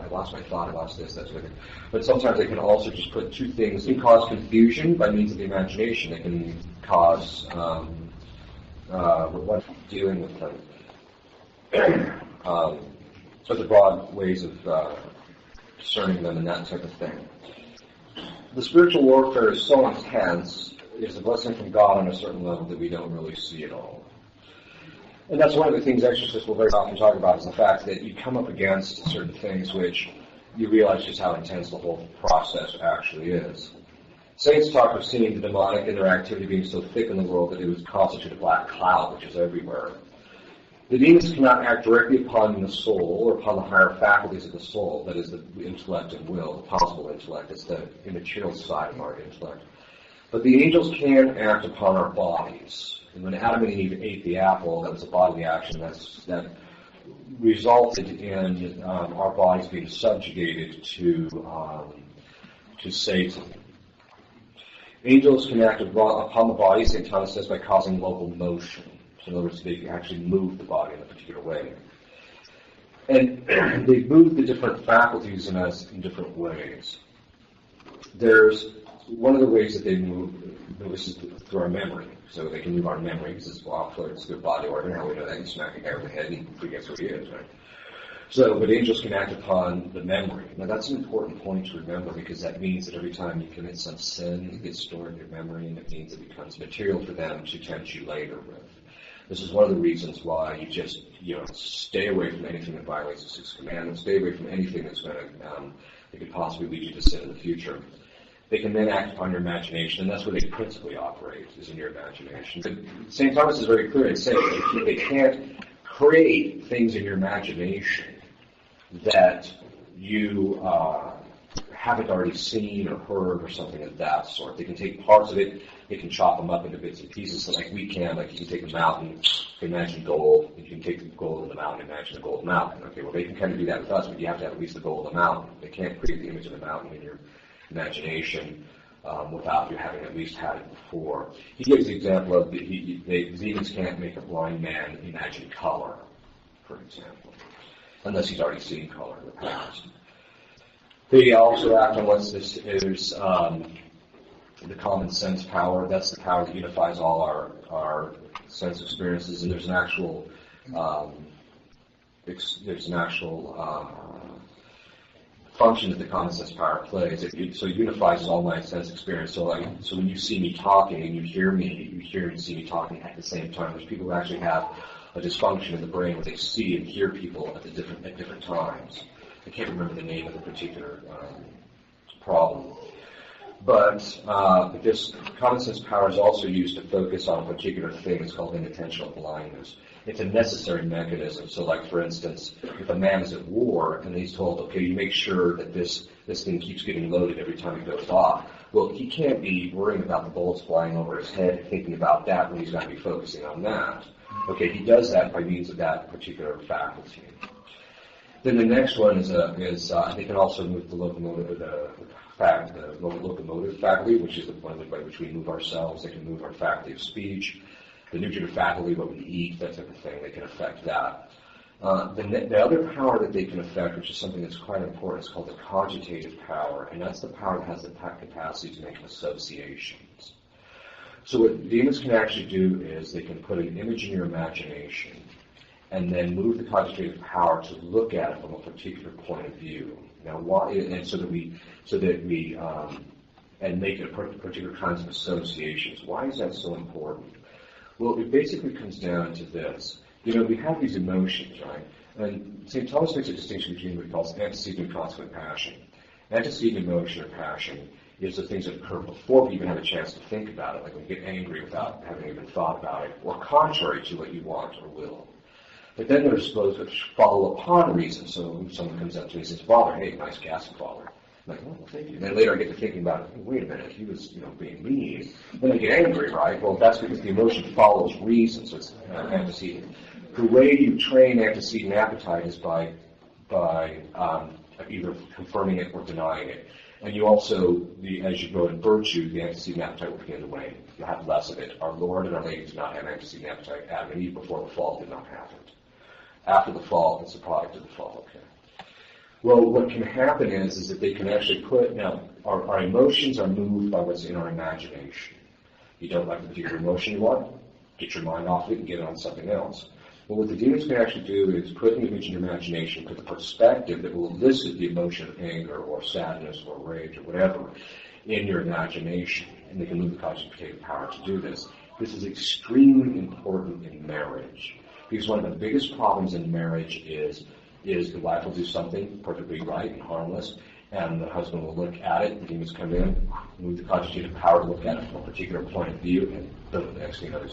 I lost my thought, I lost this, that's what it. But sometimes they can also just put two things. They can cause confusion by means of the imagination. They can cause what dealing with them. So the broad ways of discerning them and that type of thing. The spiritual warfare is so intense, it is a blessing from God on a certain level that we don't really see it all. And that's one of the things exorcists will very often talk about, is the fact that you come up against certain things which you realize just how intense the whole process actually is. Saints talk of seeing the demonic and their activity being so thick in the world that it would constitute a black cloud which is everywhere. The demons cannot act directly upon the soul or upon the higher faculties of the soul, that is the intellect and will, the possible intellect, it's the immaterial side of our intellect. But the angels can act upon our bodies. And when Adam and Eve ate the apple, that was a bodily action that resulted in our bodies being subjugated to Satan. Angels can act upon the body, St. Thomas says, by causing local motion. So in other words, they actually move the body in a particular way. And they move the different faculties in us in different ways. There's one of the ways that they move is through our memory. So they can move our memory, because it's it's good body order. How we know that? You smack a guy over the head and he forgets what he is, right? So, but angels can act upon the memory. Now that's an important point to remember, because that means that every time you commit some sin, it gets stored in your memory, and it means it becomes material for them to tempt you later with. This is one of the reasons why you just, stay away from anything that violates the Sixth Commandment. Stay away from anything that's going to, that could possibly lead you to sin in the future. They can then act upon your imagination, and that's where they principally operate, is in your imagination. But St. Thomas is very clear in saying that they can't create things in your imagination that you haven't already seen or heard or something of that sort. They can take parts of it, they can chop them up into bits and pieces, so like we can. Like you can take a mountain, imagine gold, you can take the gold in the mountain, imagine a gold mountain. Okay, well they can kind of do that with us, but you have to have at least the gold of the mountain. They can't create the image of the mountain in your imagination without you having at least had it before. He gives the example of the demons can't make a blind man imagine color, for example, unless he's already seen color in the past. They also act on what's this is the common sense power. That's the power that unifies all our sense experiences, and there's an actual function that the common sense power plays. So it unifies all my sense experience. So when you see me talking and you hear and see me talking at the same time. There's people who actually have a dysfunction in the brain where they see and hear people at different times. I can't remember the name of the particular problem. But this common sense power is also used to focus on a particular thing. It's called inattentional blindness. It's a necessary mechanism. So like, for instance, if a man is at war and he's told, okay, you make sure that this thing keeps getting loaded every time it goes off. Well, he can't be worrying about the bullets flying over his head and thinking about that when he's got to be focusing on that. Okay, he does that by means of that particular faculty. Then the next one is they can also move the locomotive, the locomotive faculty, which is the one by which we move ourselves. They can move our faculty of speech, the nutritive faculty, what we eat, that type of thing. They can affect that. The other power that they can affect, which is something that's quite important, is called the cogitative power, and that's the power that has the capacity to make associations. So what demons can actually do is they can put an image in your imagination and then move the cogitative power to look at it from a particular point of view. Now, why? And so that we and make it particular kinds of associations. Why is that so important? Well, it basically comes down to this. We have these emotions, right? And St. Thomas makes a distinction between what he calls antecedent and consequent passion. Antecedent emotion or passion is the things that occur before we even have a chance to think about it, like when you get angry without having even thought about it, or contrary to what you want or will. But then there's those that follow upon reason. So if someone comes up to me and says, Father, hey, nice casket, Father. I'm like, well, thank you. And then later I get to thinking about it, wait a minute, he was, being mean. Then I get angry, right? Well, that's because the emotion follows reason, so it's antecedent. The way you train antecedent appetite is by either confirming it or denying it. And you also, as you grow in virtue, the antecedent appetite will begin to wane. You'll have less of it. Our Lord and Our Lady did not have antecedent appetite. Adam and Eve before the fall did not have it. After the fall, it's a product of the fall, okay. Well, what can happen is that they can actually our emotions are moved by what's in our imagination. You don't like the particular emotion you want, get your mind off it and get it on something else. Well, what the demons can actually do is put an image in your imagination, put the perspective that will elicit the emotion of anger or sadness or rage or whatever in your imagination. And they can move the cogitative power to do this. This is extremely important in marriage. Because one of the biggest problems in marriage is the wife will do something perfectly right and harmless, and the husband will look at it, the demons come in, move the cogitative power to look at it from a particular point of view, and the next thing you know,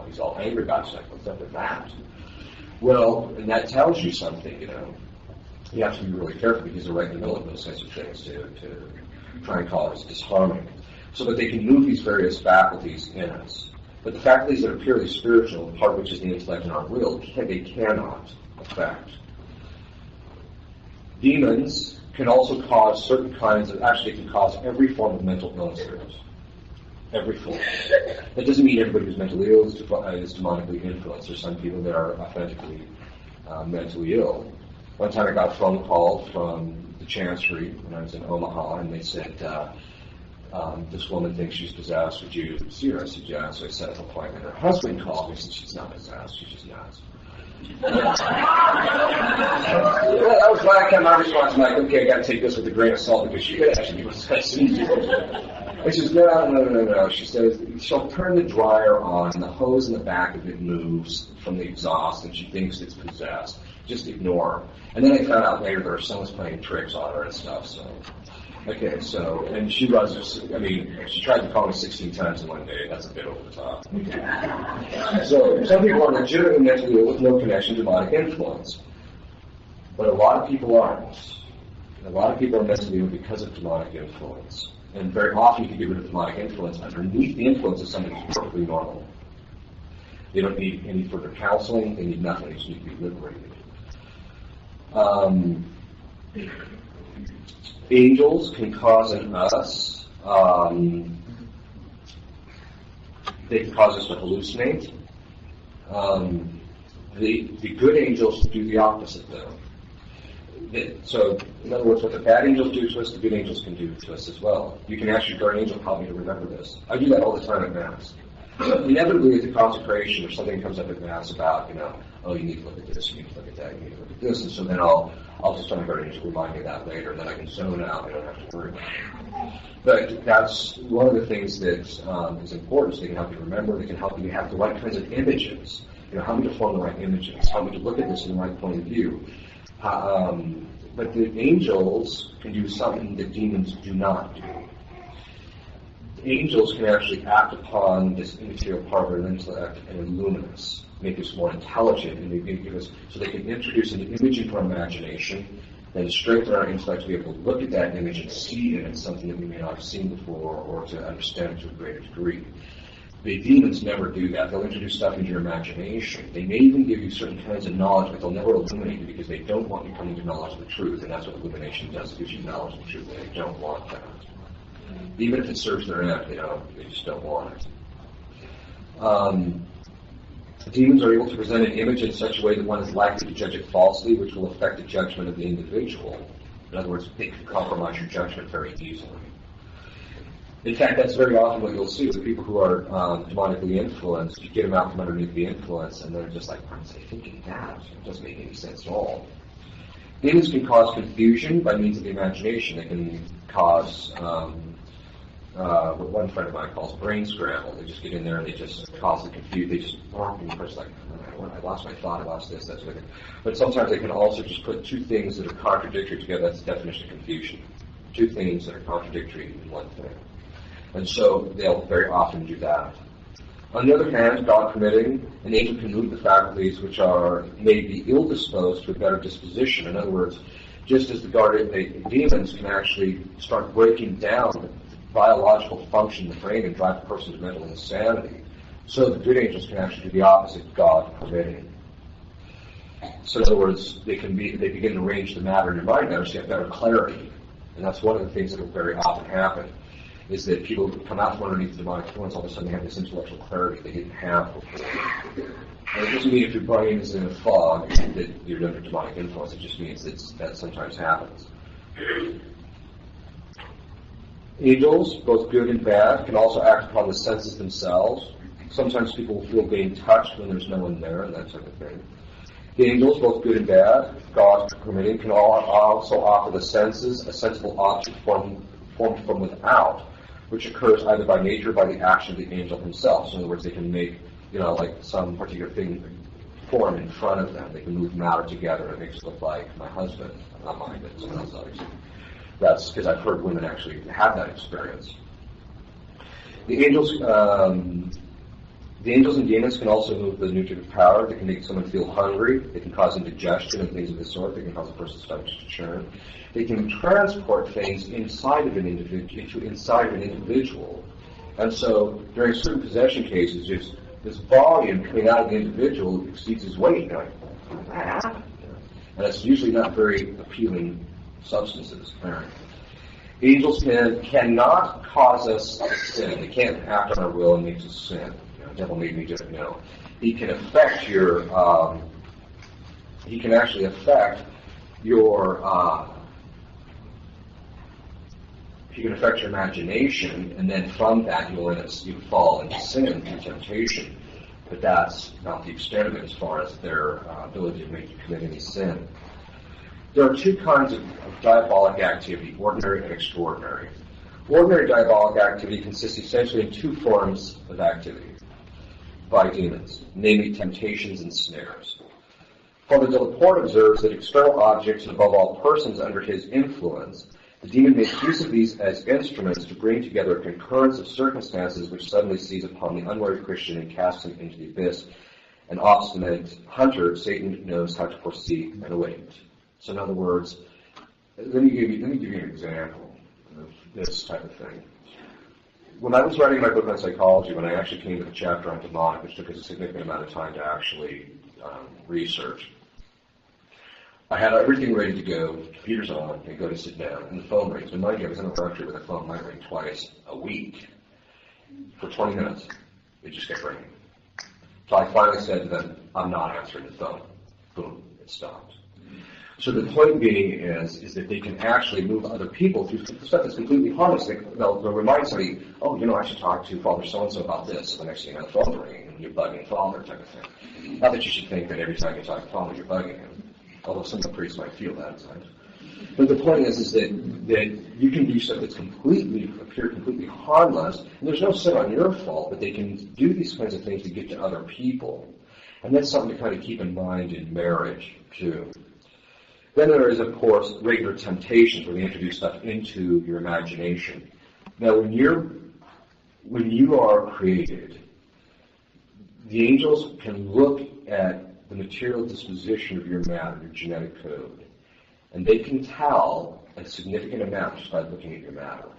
he's all angry about it. It's like, what's up with that? Well, and that tells you something, you know. You have to be really careful because they're right in the middle of those kinds of things to try and cause disharmony. So that they can move these various faculties in us. But the faculties that are purely spiritual, part of which is the intellect and our will, they cannot affect. Demons can also cause certain kinds of, actually can cause every form of mental illness there is. Every form. That doesn't mean everybody who's mentally ill is demonically influenced. There's some people that are authentically mentally ill. One time I got a phone call from the Chancery when I was in Omaha, and they said, this woman thinks she's possessed. Would you see her? I said, yeah. So I set up an appointment. Her husband called me and said, she's not possessed. She's just nuts. That was my response. I'm like, okay, I got to take this with a grain of salt because she could actually be possessed. And she says, no. She says, she'll turn the dryer on, and the hose in the back of it moves from the exhaust, and she thinks it's possessed. Just ignore her. And then I found out later that someone's playing tricks on her and stuff, so. Okay, so, and she was just, she tried to call me 16 times in one day. That's a bit over the top. So, some people are legitimately mentally ill with no connection to demonic influence. But a lot of people aren't. A lot of people are mentally ill because of demonic influence. And very often you can get rid of demonic influence underneath the influence of somebody who's perfectly normal. They don't need any further counseling. They need nothing. They just need to be liberated. Angels can cause in us, they can cause us to hallucinate. The good angels do the opposite, though. So, in other words, what the bad angels do to us, the good angels can do to us as well. You can ask your guardian angel, help me to remember this. I do that all the time at Mass. Inevitably, at the consecration, if something comes up at Mass about, oh, you need to look at this, you need to look at that, you need to look at this, and so then I'll just try my guardian angel to remind me of that later, and then I can zone out, I don't have to worry about it. But that's one of the things that is important, so they can help you remember, they can help you have the right kinds of images, help me to form the right images, help me to look at this in the right point of view. But the angels can do something that demons do not do. Angels can actually act upon this immaterial part of our intellect and illumine us, make us more intelligent, and they give us, so they can introduce an image into our imagination, then strengthen our intellect to be able to look at that image and see in it something that we may not have seen before, or to understand it to a greater degree. The demons never do that. They'll introduce stuff into your imagination. They may even give you certain kinds of knowledge, but they'll never illuminate you because they don't want you coming to knowledge of the truth, and that's what illumination does. It gives you knowledge of the truth, and they don't want that. Even if it serves their end, they just don't want it. Demons are able to present an image in such a way that one is likely to judge it falsely, which will affect the judgment of the individual. In other words, they can compromise your judgment very easily. In fact, that's very often what you'll see with people who are demonically influenced. You get them out from underneath the influence, and they're just like, why was I thinking that? It doesn't make any sense at all. Demons can cause confusion by means of the imagination. They can cause what one friend of mine calls brain scramble. They just get in there and they just cause the confusion. They just and you're like, I lost my thought, I lost this, that's what it. But sometimes they can also just put two things that are contradictory together. That's the definition of confusion. Two things that are contradictory in one thing. And so they'll very often do that. On the other hand, God permitting, an angel can move the faculties which may be ill-disposed to a better disposition. In other words, just as the demons can actually start breaking down the biological function of the brain and drive a person to mental insanity, so the good angels can actually do the opposite, God permitting. So in other words, they begin to arrange the matter in your mind better so you have better clarity. And that's one of the things that will very often happen. is that people come out from underneath the demonic influence, all of a sudden they have this intellectual clarity they didn't have before. And it doesn't mean if your brain is in a fog that you're under demonic influence. It just means that sometimes happens. Angels, both good and bad, can also act upon the senses themselves. Sometimes people will feel being touched when there's no one there, and that type of thing. The angels, both good and bad, God permitting, can also offer the senses a sensible object formed from without, which occurs either by nature or by the action of the angel himself. So in other words, they can make, like some particular thing form in front of them. They can move matter together and it makes it look like my husband, not mine, but someone else obviously. That's because I've heard women actually have that experience. The angels and demons can also move the nutritive power. They can make someone feel hungry. They can cause indigestion and things of this sort. They can cause a person's stomach to churn. They can transport things inside of an individual. And so during certain possession cases, just this volume coming out of the individual exceeds his weight. You're like, how did that happen? And it's usually not very appealing substances, apparently. Angels cannot cause us to sin. They can't act on our will and make us sin. The devil made me just, he can affect your, he can actually affect your, he can affect your imagination, and then from that you fall into sin and temptation. But that's not the extent of it as far as their ability to make you commit any sin. There are two kinds of diabolic activity, ordinary and extraordinary. Ordinary diabolic activity consists essentially in two forms of activity by demons, namely temptations and snares. Father Laporte observes that external objects, and above all persons under his influence, the demon makes use of these as instruments to bring together a concurrence of circumstances which suddenly seize upon the unwary Christian and cast him into the abyss. An obstinate hunter, Satan knows how to foresee and await. So in other words, let me give you an example of this type of thing. When I was writing my book on psychology, when I actually came to the chapter on demonic, which took us a significant amount of time to actually research, I had everything ready to go, computer's on, and go to sit down, and the phone rings. And mind you, I was in a country where the phone might ring twice a week. For 20 minutes, it just kept ringing. So I finally said to them, I'm not answering the phone. Boom, it stopped. So the point being is that they can actually move other people through stuff that's completely harmless. They'll remind somebody, I should talk to Father so-and-so about this. So the next thing you know, the phone's ringing, and you're bugging Father type of thing. Not that you should think that every time you talk to Father, you're bugging him. Although some of the priests might feel that at times. But the point is that you can do stuff that's appear completely harmless, and there's no sin on your fault, but they can do these kinds of things to get to other people. And that's something to kind of keep in mind in marriage, too. Then there is, of course, regular temptations where they introduce stuff into your imagination. Now, when you are created, the angels can look at the material disposition of your matter, your genetic code, and they can tell a significant amount just by looking at your matter.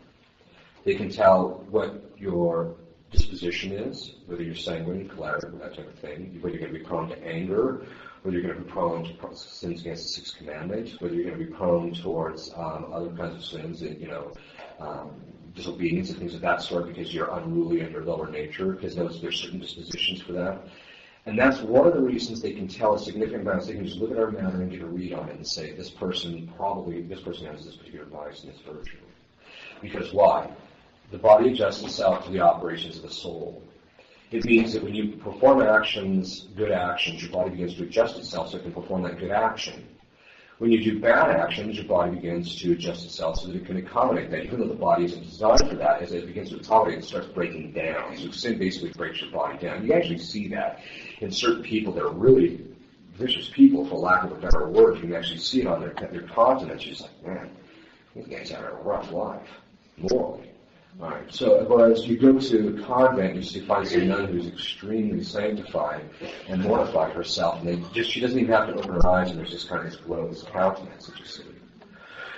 They can tell what your disposition is, whether you're sanguine, choleric, that type of thing, whether you're going to be prone to anger, whether you're going to be prone to sins against the Sixth Commandment, whether you're going to be prone towards other kinds of sins, disobedience and things of that sort because you're unruly in your lower nature, because there's certain dispositions for that. And that's one of the reasons they can tell a significant amount. They can just look at our matter and get a read on it and say, this person has this particular vice and this virtue. Because why? The body adjusts itself to the operations of the soul. It means that when you perform actions, good actions, your body begins to adjust itself so it can perform that good action. When you do bad actions, your body begins to adjust itself so that it can accommodate that. Even though the body isn't designed for that, as it begins to accommodate, it starts breaking down. So sin basically breaks your body down. You actually see that in certain people that are really vicious people, for lack of a better word. You can actually see it on their countenance. You're just like, man, these guys have a rough life, morally. All right. So, whereas you go to a convent, you find some nun who's extremely sanctified and mortified herself, and she doesn't even have to open her eyes, and there's just kind of this glow, this countenance that you see.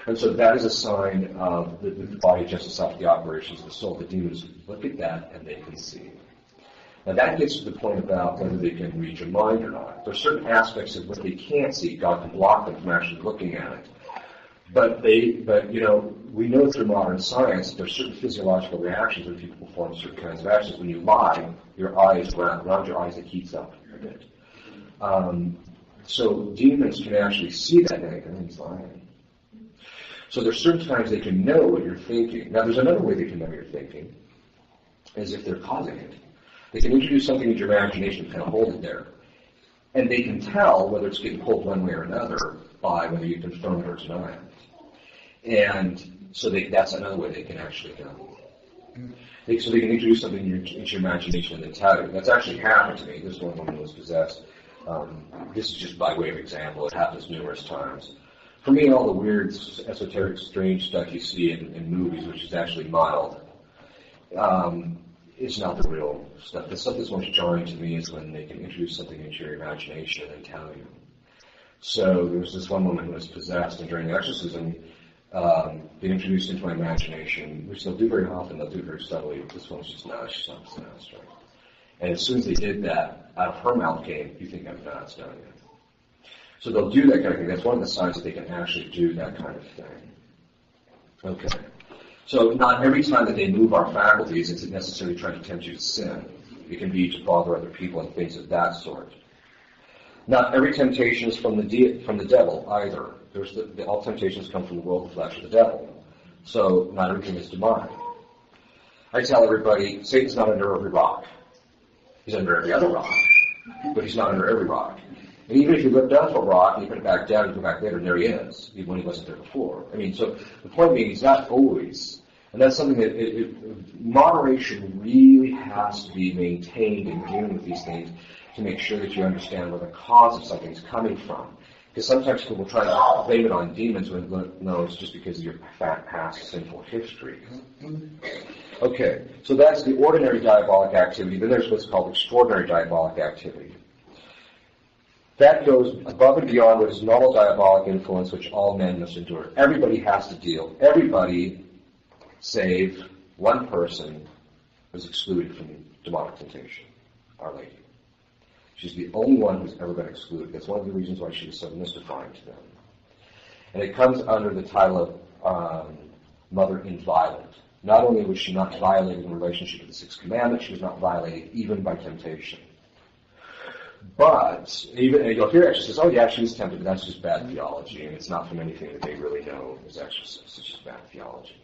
And so that is a sign of the body adjusts itself to the operations of the soul. The demons look at that and they can see. Now that gets to the point about whether they can read your mind or not. There are certain aspects of what they can't see. God can block them from actually looking at it. But we know through modern science that there's certain physiological reactions when people perform certain kinds of actions. When you lie, your eyes, around your eyes, it heats up a bit. So demons can actually see that and he's lying. So there's certain times they can know what you're thinking. Now there's another way they can know what you're thinking, is if they're causing it. They can introduce something into your imagination and kind of hold it there. And they can tell whether it's getting pulled one way or another by whether you confirm it or deny it. And so that's another way they can actually know. So they can introduce something into your imagination and then tell you. That's actually happened to me. This one woman was possessed. This is just by way of example. It happens numerous times. For me, all the weird, esoteric, strange stuff you see in movies, which is actually mild, it's not the real stuff. The stuff that's most jarring to me is when they can introduce something into your imagination and tell you. So there was this one woman who was possessed, and during the exorcism, they introduced into my imagination, which they'll do very often, they'll do it very subtly. This one's just not, she's not possessed, right? And as soon as they did that, out of her mouth came, you think I'm nuts, don't you? So they'll do that kind of thing. That's one of the signs that they can actually do that kind of thing. Okay. So not every time that they move our faculties, it's necessarily trying to tempt you to sin. It can be to bother other people and things of that sort. Not every temptation is from the devil either. All temptations come from the world of the flesh of the devil. So not everything is demonic. I tell everybody, Satan's not under every rock. He's under every other rock, but he's not under every rock. And even if you look down to a rock and you put it back down and go back later, and there he is, even when he wasn't there before. I mean, so the point being, he's not always. And that's something that moderation really has to be maintained in dealing with these things to make sure that you understand where the cause of something is coming from. Because sometimes people will try to blame it on demons when no, it's just because of your past sinful history. Okay, so that's the ordinary diabolic activity. Then there's what's called extraordinary diabolic activity. That goes above and beyond what is normal diabolic influence, which all men must endure. Everybody has to deal. Everybody, save one person, was excluded from demonic temptation, Our Lady. She's the only one who's ever been excluded. That's one of the reasons why she was so mystifying to them. And it comes under the title of Mother Inviolate. Not only was she not violated in relationship to the Sixth Commandment, she was not violated even by temptation. But, even you'll hear exorcists, oh yeah, she was tempted, but that's just bad theology, and it's not from anything that they really know as exorcists. It's just bad theology.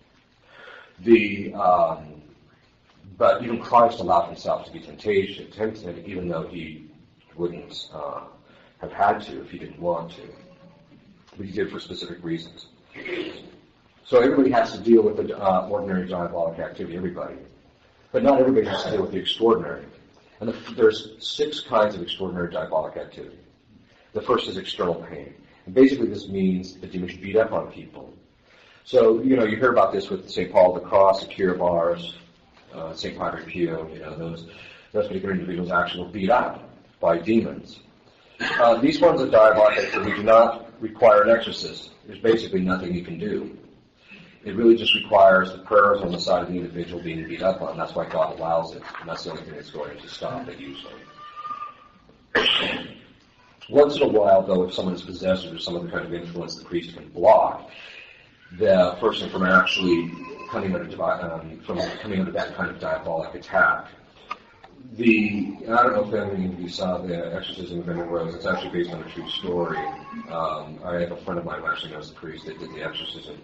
But even Christ allowed himself to be tempted, even though he wouldn't have had to if he didn't want to. But he did for specific reasons. So everybody has to deal with the ordinary diabolic activity, everybody. But not everybody has to deal with the extraordinary. And there's 6 kinds of extraordinary diabolic activity. The first is external pain. And basically this means the demons beat up on people. So, you hear about this with St. Paul of the Cross, the cure bars, St. Padre Pio, those particular individuals actually were beat up by demons. These forms of diabolic activity do not require an exorcist. There's basically nothing you can do. It really just requires the prayers on the side of the individual being beat up on. That's why God allows it, and that's the only thing that's going to stop it usually. Once in a while, though, if someone is possessed or there's some other kind of influence the priest can block the person from actually coming under that kind of diabolic attack. I don't know if any of you saw the Exorcism of Emily Rose. It's actually based on a true story. I have a friend of mine who actually knows the priest that did the exorcism.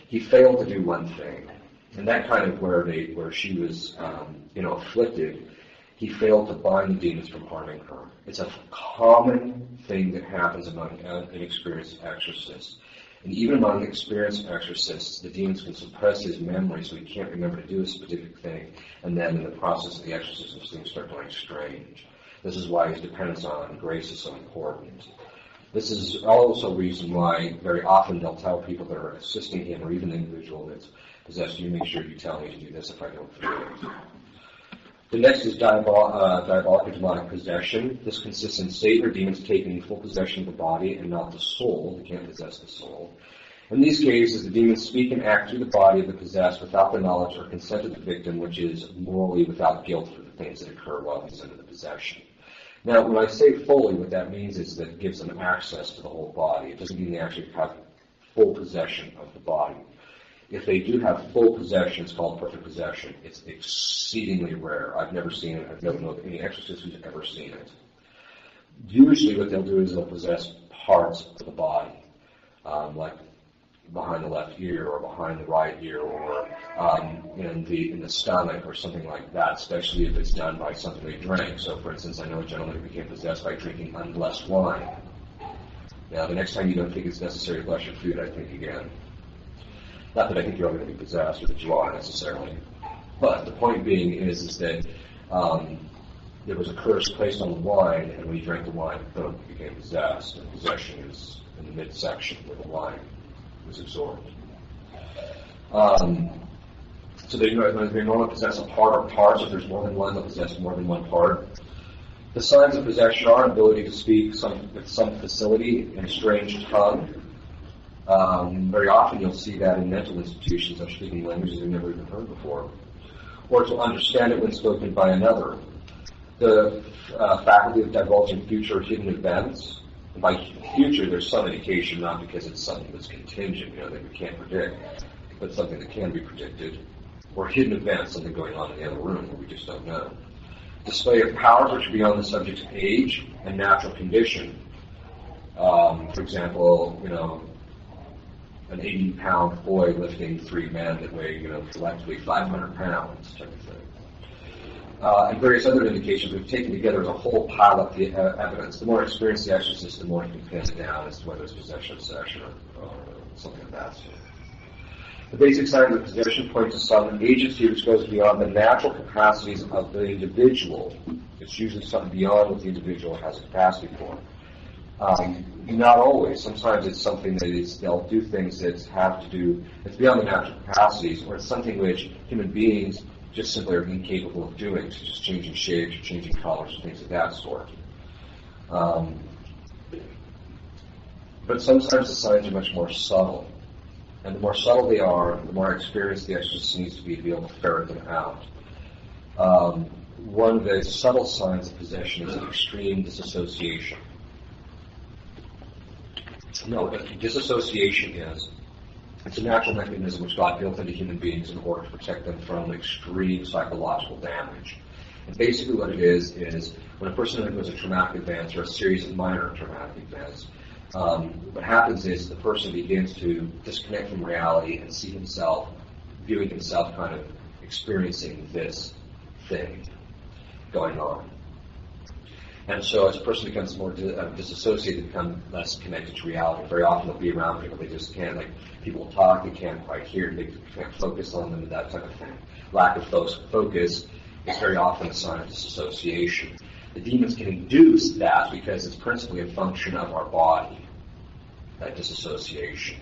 He failed to do one thing, and that kind of where she was, afflicted. He failed to bind the demons from harming her. It's a common thing that happens among inexperienced exorcists. And even among experienced exorcists, the demons can suppress his memory so he can't remember to do a specific thing, and then in the process of the exorcism, things start going strange. This is why his dependence on grace is so important. This is also a reason why very often they'll tell people that are assisting him, or even the individual that's possessed, you make sure you tell me to do this if I don't forget it. The next is diabolic or demonic possession. This consists in Satan or demons taking full possession of the body and not the soul. They can't possess the soul. In these cases, the demons speak and act through the body of the possessed without the knowledge or consent of the victim, which is morally without guilt for the things that occur while he's under the possession. Now, when I say fully, what that means is that it gives them access to the whole body. It doesn't mean they actually have full possession of the body. If they do have full possession, it's called perfect possession. It's exceedingly rare. I've never seen it. I've never known any exorcist who's ever seen it. Usually what they'll do is they'll possess parts of the body, like behind the left ear or behind the right ear or in the stomach or something like that, especially if it's done by something they drank. So, for instance, I know a gentleman who became possessed by drinking unblessed wine. Now, the next time you don't think it's necessary to bless your food, I think again. Not that I think you're all going to be possessed or that you are necessarily. But the point being is that there was a curse placed on the wine, and when you drank the wine, boom, you became possessed. And possession is in the midsection where the wine was absorbed. So they normally possess a part or parts. If there's more than one, they'll possess more than one part. The signs of possession are an ability to speak with some facility in a strange tongue. Very often you'll see that in mental institutions of speaking languages they've never even heard before. Or to understand it when spoken by another. The faculty of divulging future hidden events. And by future, there's some indication, not because it's something that's contingent, that we can't predict, but something that can be predicted. Or hidden events, something going on in the other room that we just don't know. Display of powers which are beyond the subject's age and natural condition. For example, an 80-pound boy lifting 3 men that weigh, collectively 500 pounds, type of thing. And various other indications we've taken together as a whole pile up the evidence. The more experienced the exorcist, the more he can pin it down as to whether it's possession, obsession, or something of that sort. The basic signs of possession point to some agency which goes beyond the natural capacities of the individual. It's usually something beyond what the individual has a capacity for. Not always. Sometimes it's something that they'll do things that have to do, it's beyond the natural capacities, or it's something which human beings just simply are incapable of doing, so just changing shapes, or changing colors, things of that sort. But sometimes the signs are much more subtle. And the more subtle they are, the more experienced the exorcist needs to be able to ferret them out. One of the subtle signs of possession is an extreme disassociation. No, what disassociation is, it's a natural mechanism which God built into human beings in order to protect them from extreme psychological damage. And basically what it is when a person undergoes a traumatic event or a series of minor traumatic events, what happens is the person begins to disconnect from reality and see himself, viewing himself kind of experiencing this thing going on. And so as a person becomes more disassociated, they become less connected to reality. Very often they'll be around people, they just can't, like, people talk, they can't quite hear, they can't focus on them, and that type of thing. Lack of focus is very often a sign of disassociation. The demons can induce that because it's principally a function of our body, that disassociation.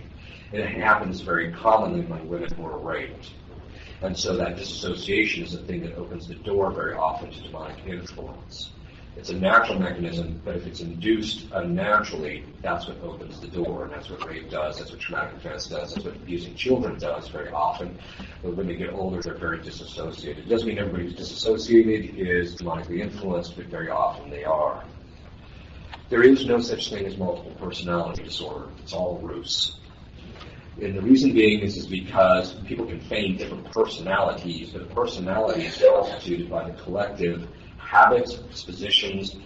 And it happens very commonly among women who are raped. And so that disassociation is the thing that opens the door very often to demonic influence. It's a natural mechanism, but if it's induced unnaturally, that's what opens the door, and that's what rape does, that's what traumatic offense does, that's what abusing children does very often. But when they get older, they're very disassociated. It doesn't mean everybody who's disassociated is demonically influenced, but very often they are. There is no such thing as multiple personality disorder. It's all ruse. And the reason being is because people can feign different personalities, but a personality is constituted by the collective habits, dispositions,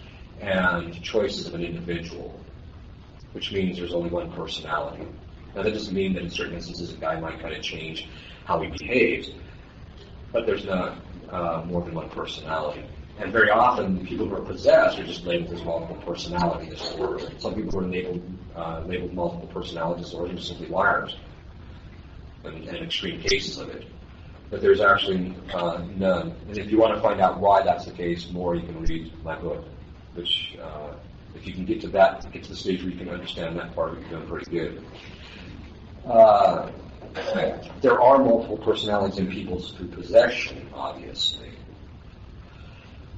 and choices of an individual, which means there's only one personality. Now that doesn't mean that in certain instances a guy might kind of change how he behaves, but there's not more than one personality. And very often people who are possessed are just labeled as multiple personality disorder. Some people who are labeled multiple personality disorder are simply liars, and extreme cases of it. But there's actually none. And if you want to find out why that's the case more, you can read my book, which if you can get to the stage where you can understand that part of it, you're doing pretty good. There are multiple personalities in people through possession, obviously.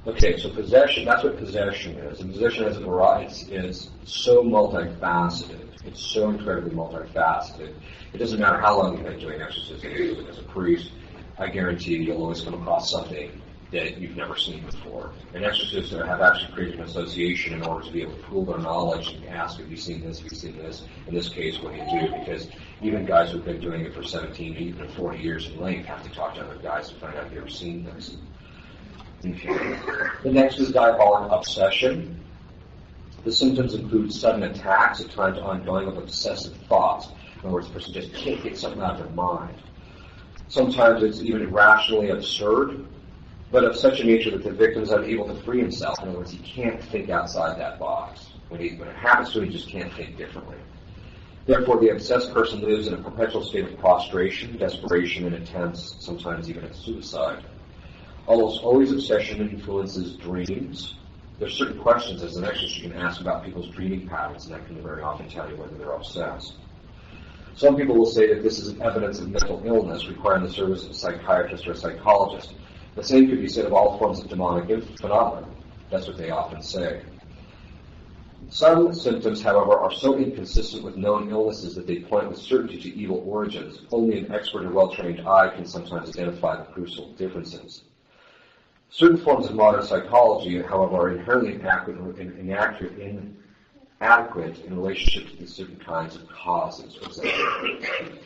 Okay, so possession, that's what possession is. And possession as a variety is so multifaceted. It's so incredibly multifaceted. It doesn't matter how long you've been doing exorcism as a priest. I guarantee you'll always come across something that you've never seen before. And exorcists have actually created an association in order to be able to pool their knowledge and ask, have you seen this, have you seen this? In this case, what do you do? Because even guys who've been doing it for 17, even 40 years in length have to talk to other guys to find out if they've ever seen this. Okay. The next is diabolic obsession. The symptoms include sudden attacks, at times ongoing, of obsessive thoughts. In other words, the person just can't get something out of their mind. Sometimes it's even irrationally absurd, but of such a nature that the victim is unable to free himself. In other words, he can't think outside that box. When it happens to him, he just can't think differently. Therefore, the obsessed person lives in a perpetual state of prostration, desperation, and attempts, sometimes even at suicide. Almost always obsession influences dreams. There's certain questions as an exorcist you can ask about people's dreaming patterns, and that can very often tell you whether they're obsessed. Some people will say that this is evidence of mental illness requiring the service of a psychiatrist or a psychologist. The same could be said of all forms of demonic phenomena. That's what they often say. Some symptoms, however, are so inconsistent with known illnesses that they point with certainty to evil origins. Only an expert or well-trained eye can sometimes identify the crucial differences. Certain forms of modern psychology, however, are inherently inadequate in relationship to these certain kinds of causes. For example,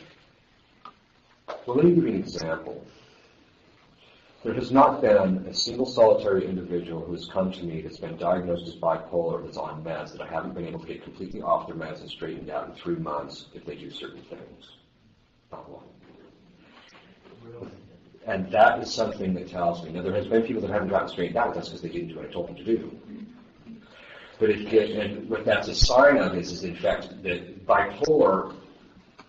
well, let me give you an example. There has not been a single solitary individual who has come to me that's been diagnosed as bipolar that's on meds that I haven't been able to get completely off their meds and straightened out in 3 months if they do certain things. Not one. And that is something that tells me. Now, there has been people that haven't gotten straightened out with us because they didn't do what I told them to do. But and what that's a sign of is in fact, that bipolar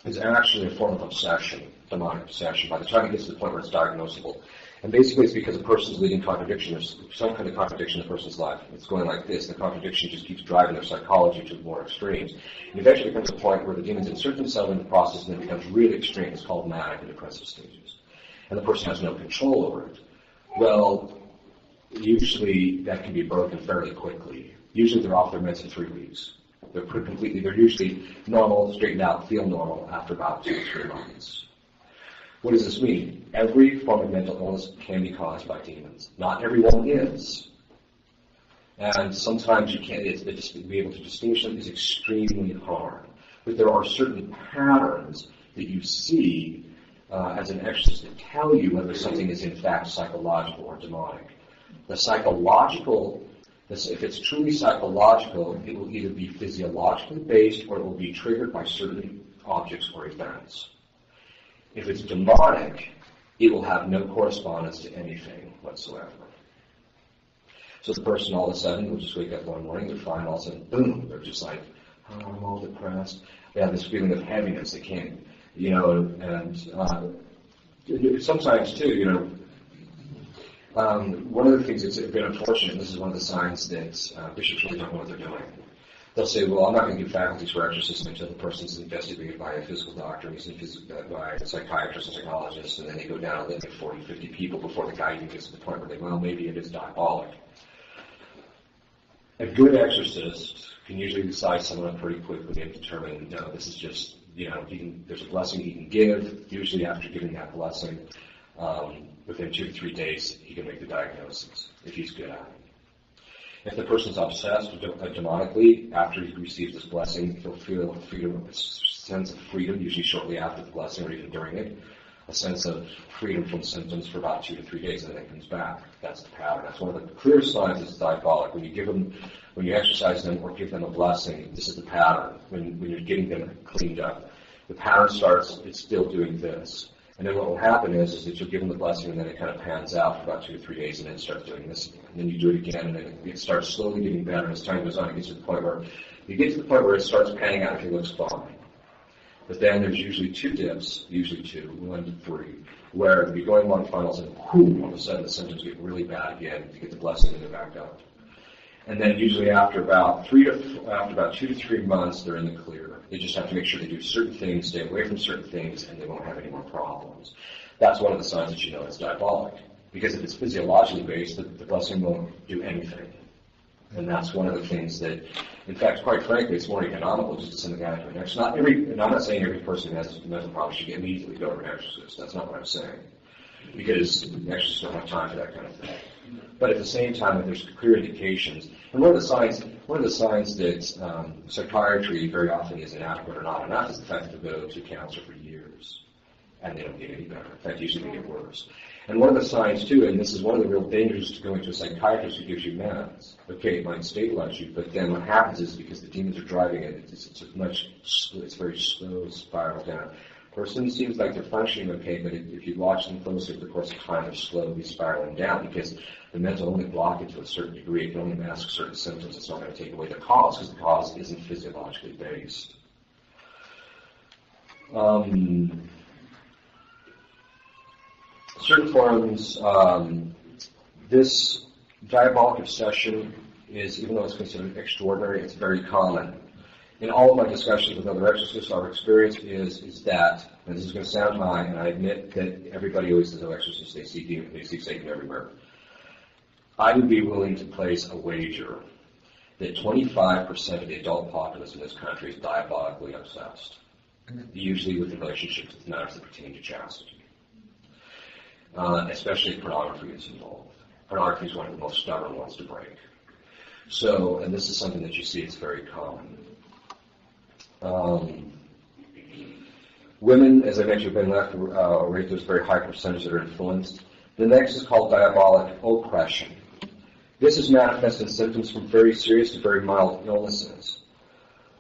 is actually a form of obsession, demonic obsession, by the time it gets to the point where it's diagnosable. And basically it's because a person's leading contradiction. There's some kind of contradiction in a person's life. It's going like this. The contradiction just keeps driving their psychology to more extremes. And eventually becomes a point where the demons insert themselves in the process and it becomes really extreme. It's called manic and depressive stages. And the person has no control over it. Well, usually that can be broken fairly quickly. Usually they're off their meds in 3 weeks. They're usually normal, straightened out, feel normal after about 2 to 3 months. What does this mean? Every form of mental illness can be caused by demons. Not everyone is. And sometimes you can't, be able to distinguish them is extremely hard. But there are certain patterns that you see as an exorcist that tell you whether something is in fact psychological or demonic. The psychological, if it's truly psychological, it will either be physiologically based or it will be triggered by certain objects or events. If it's demonic, it will have no correspondence to anything whatsoever. So the person all of a sudden will just wake up one morning, they're fine, all of a sudden, boom, they're just like, oh, I'm all depressed. They have this feeling of heaviness. They can't, and sometimes too, one of the things that's been unfortunate, and this is one of the signs that bishops really don't know what they're doing. They'll say, well, I'm not going to give faculties for exorcism until the person's investigated by a physical doctor, he's investigated by a psychiatrist and psychologist, and then they go down and look at 40, 50 people before the guy even gets to the point where well, maybe it is diabolic. A good exorcist can usually decide someone pretty quickly and determine, no, this is just, there's a blessing he can give. Usually after giving that blessing, within 2 to 3 days, he can make the diagnosis, if he's good at it. If the person's obsessed demonically, after he receives this blessing, he'll feel a sense of freedom, usually shortly after the blessing or even during it, a sense of freedom from symptoms for about 2 to 3 days, and then it comes back. That's the pattern. That's one of the clear signs it's diabolic. When you exercise them or give them a blessing, this is the pattern. When you're getting them cleaned up, the pattern starts, it's still doing this. And then what will happen is that you'll give them the blessing and then it kind of pans out for about 2 to 3 days and then it starts doing this again. And then you do it again and then it starts slowly getting better. And as time goes on, it gets to the point where it starts panning out if it looks fine. But then there's usually 2 dips, usually 2, 1 to 3, where you'll be going along finals and whoo, all of a sudden the symptoms get really bad again. You get the blessing and they're back up. And then usually after about 2 to 3 months, they're in the clear. They just have to make sure they do certain things, stay away from certain things, and they won't have any more problems. That's one of the signs that you know it's diabolic. Because if it's physiologically based, the blessing won't do anything. And that's one of the things that, in fact, quite frankly, it's more economical just to send a guy to an exorcist. And I'm not saying every person who has mental problems should immediately go to an exorcist. That's not what I'm saying. because you actually just don't have time for that kind of thing. But at the same time, there's clear indications. And one of the signs that psychiatry very often is inadequate or not enough is the fact that they go to counselor for years, and they don't get any better. In fact, usually they get worse. And one of the signs, too, and this is one of the real dangers to going to a psychiatrist who gives you meds. Okay, it might stabilize you, but then what happens is because the demons are driving it, it's very slow spiral down. Person seems like they're functioning okay, but if you watch them closely over the course of time, they're slowly spiraling down because the meds only block it to a certain degree. It can only mask certain symptoms. It's not going to take away the cause because the cause isn't physiologically based. Certain forms, this diabolic obsession is, even though it's considered extraordinary, it's very common. In all of my discussions with other exorcists, our experience is that, and this is going to sound high, and I admit that everybody always says, oh, exorcists, they see Satan everywhere. I would be willing to place a wager that 25% of the adult populace in this country is diabolically obsessed, usually with the relationships with matters that pertain to chastity. Especially if pornography is involved. Pornography is one of the most stubborn ones to break. So, and this is something that you see, it's very common. Women, as I mentioned, have been left raped. There's a very high percentage that are influenced. The next is called diabolic oppression. This is manifest in symptoms from very serious to very mild illnesses.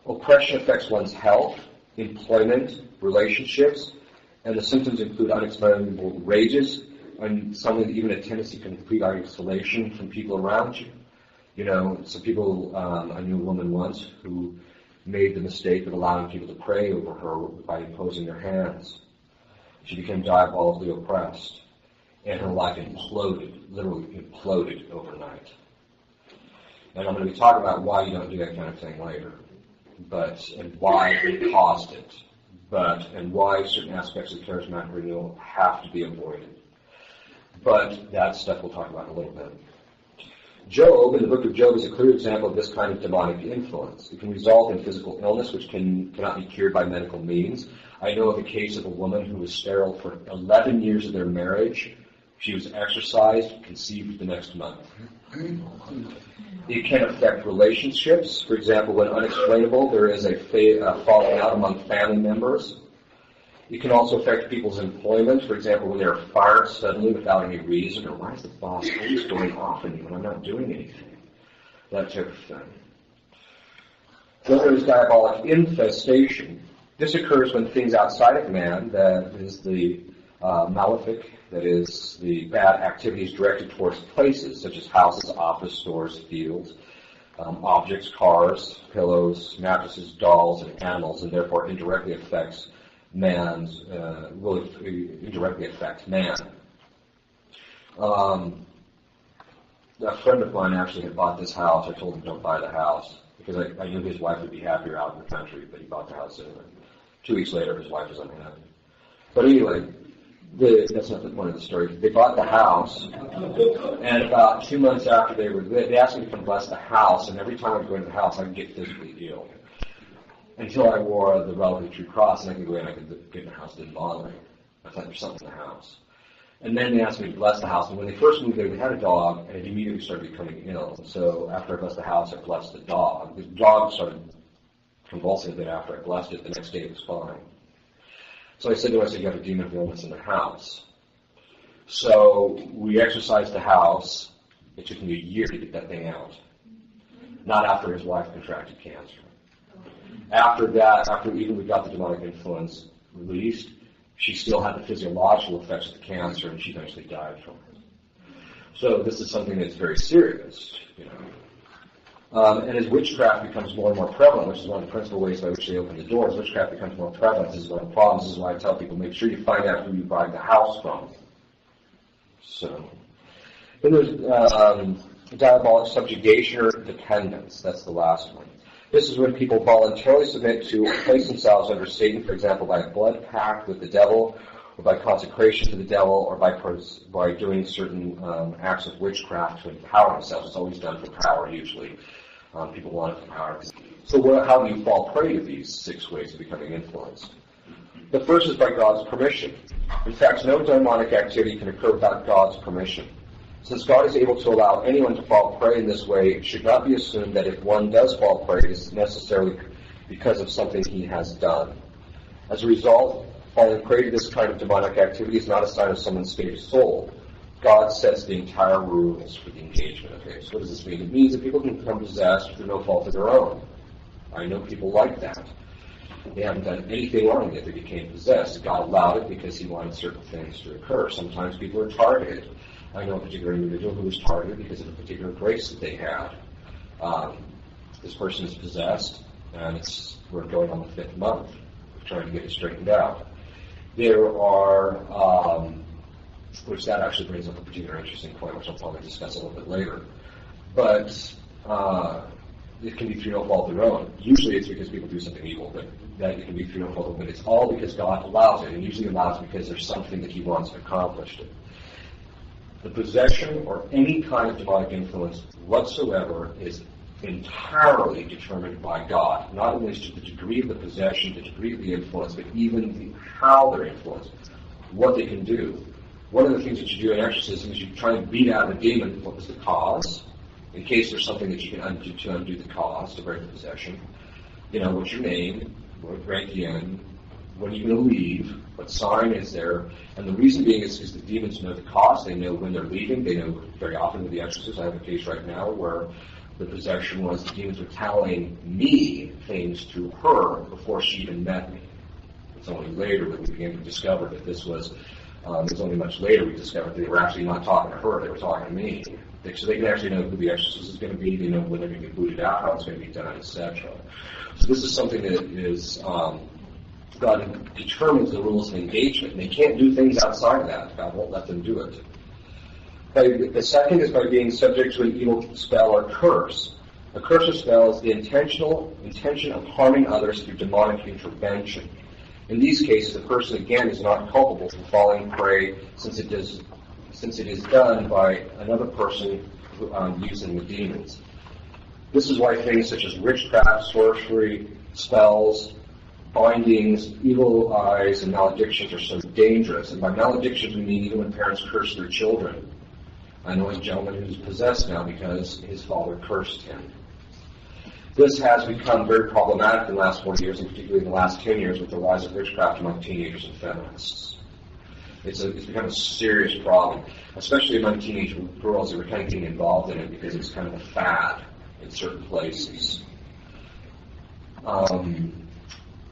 Oppression affects one's health, employment, relationships, and the symptoms include unexplainable rages, and even a tendency to complete isolation from people around you. You know, some people, I knew a woman once who made the mistake of allowing people to pray over her by imposing their hands. She became diabolically oppressed, and her life imploded, literally imploded overnight. And I'm going to be talking about why you don't do that kind of thing later, and why it caused it. And why certain aspects of charismatic renewal have to be avoided. But that stuff we'll talk about in a little bit. Job, in the book of Job, is a clear example of this kind of demonic influence. It can result in physical illness, which cannot be cured by medical means. I know of a case of a woman who was sterile for 11 years of their marriage. She was exorcised, conceived the next month. It can affect relationships. For example, when unexplainable, there is a falling out among family members. It can also affect people's employment. For example, when they're fired suddenly without any reason, or why is the boss always going off on me when I'm not doing anything? That type of thing. Then there is diabolic infestation. This occurs when things outside of man, that is the malefic, that is the bad activities directed towards places such as houses, office, stores, fields, objects, cars, pillows, mattresses, dolls, and animals, and therefore indirectly affect man. A friend of mine actually had bought this house. I told him don't buy the house because I knew his wife would be happier out in the country, but he bought the house anyway. 2 weeks later, his wife was unhappy. But anyway, that's not the point of the story. They bought the house, and about 2 months after they asked me to come bless the house, and every time I'd go into the house, I'd get physically ill. Until I wore the relatively true cross, and I could go in, I could get in the house, it didn't bother me. I thought there's something in the house. And then they asked me to bless the house, and when they first moved there, they had a dog, and it immediately started becoming ill. So after I blessed the house, I blessed the dog. The dog started convulsing a bit after I blessed it. The next day it was fine. So I said to him, you have a demon of illness in the house. So we exorcised the house. It took me a year to get that thing out. Not after his wife contracted cancer. After that, after even we got the demonic influence released, she still had the physiological effects of the cancer, and she eventually died from it. So this is something that's very serious, you know. And as witchcraft becomes more and more prevalent, which is one of the principal ways by which they open the doors, witchcraft becomes more prevalent. This is one of the problems. This is why I tell people, make sure you find out who you buy the house from. So, then there's diabolic subjugation or dependence. That's the last one. This is when people voluntarily submit to or place themselves under Satan, for example, by a blood pact with the devil, or by consecration to the devil, or by doing certain acts of witchcraft to empower themselves. It's always done for power, usually. People want it for power. So how do you fall prey to these 6 ways of becoming influenced? The first is by God's permission. In fact, no demonic activity can occur without God's permission. Since God is able to allow anyone to fall prey in this way, it should not be assumed that if one does fall prey, it is necessarily because of something he has done. As a result, falling prey to this kind of demonic activity is not a sign of someone's state of soul. God sets the entire rules for the engagement of it. So what does this mean? It means that people can become possessed through no fault of their own. I know people like that. They haven't done anything wrong yet. They became possessed. God allowed it because he wanted certain things to occur. Sometimes people are targeted. I know a particular individual who was targeted because of a particular grace that they had. This person is possessed, and we're going on the 5th month. We're trying to get it straightened out. There are, which that actually brings up a particular interesting point, which I'll probably discuss a little bit later. But it can be through no fault of their own. Usually it's because people do something evil, but that it can be through no fault of their own. But it's all because God allows it, and usually allows it because there's something that he wants accomplished. The possession or any kind of demonic influence whatsoever is entirely determined by God, not only to the degree of the possession, the degree of the influence, but even how they're influenced, what they can do. One of the things that you do in exorcism is you try and beat out a demon. What was the cause? In case there's something that you can undo to undo the cause, to break the possession. What's your name? What rank you in? When are you going to leave? What sign is there? And the reason being is because the demons know the cause. They know when they're leaving. They know very often with the exorcist. I have a case right now where the possession was the demons were telling me things through her before she even met me. It's only later that we began to discover that this was, it was only much later we discovered that they were actually not talking to her, they were talking to me. So they can actually know who the exorcist is going to be, they know when they're going to get booted out, how it's going to be done, etc. So this is something that is, God determines the rules of engagement, and they can't do things outside of that. God won't let them do it. The second is by being subject to an evil spell or curse. A curse or spell is the intention of harming others through demonic intervention. In these cases, the person again is not culpable for falling prey, since it is done by another person using the demons. This is why things such as witchcraft, sorcery, spells, bindings, evil eyes, and maledictions are so dangerous. And by maledictions, we mean even when parents curse their children. I know a gentleman who's possessed now because his father cursed him. This has become very problematic in the last 40 years, and particularly in the last 10 years with the rise of witchcraft among teenagers and feminists. It's become a serious problem, especially among teenage girls who are kind of getting involved in it because it's kind of a fad in certain places.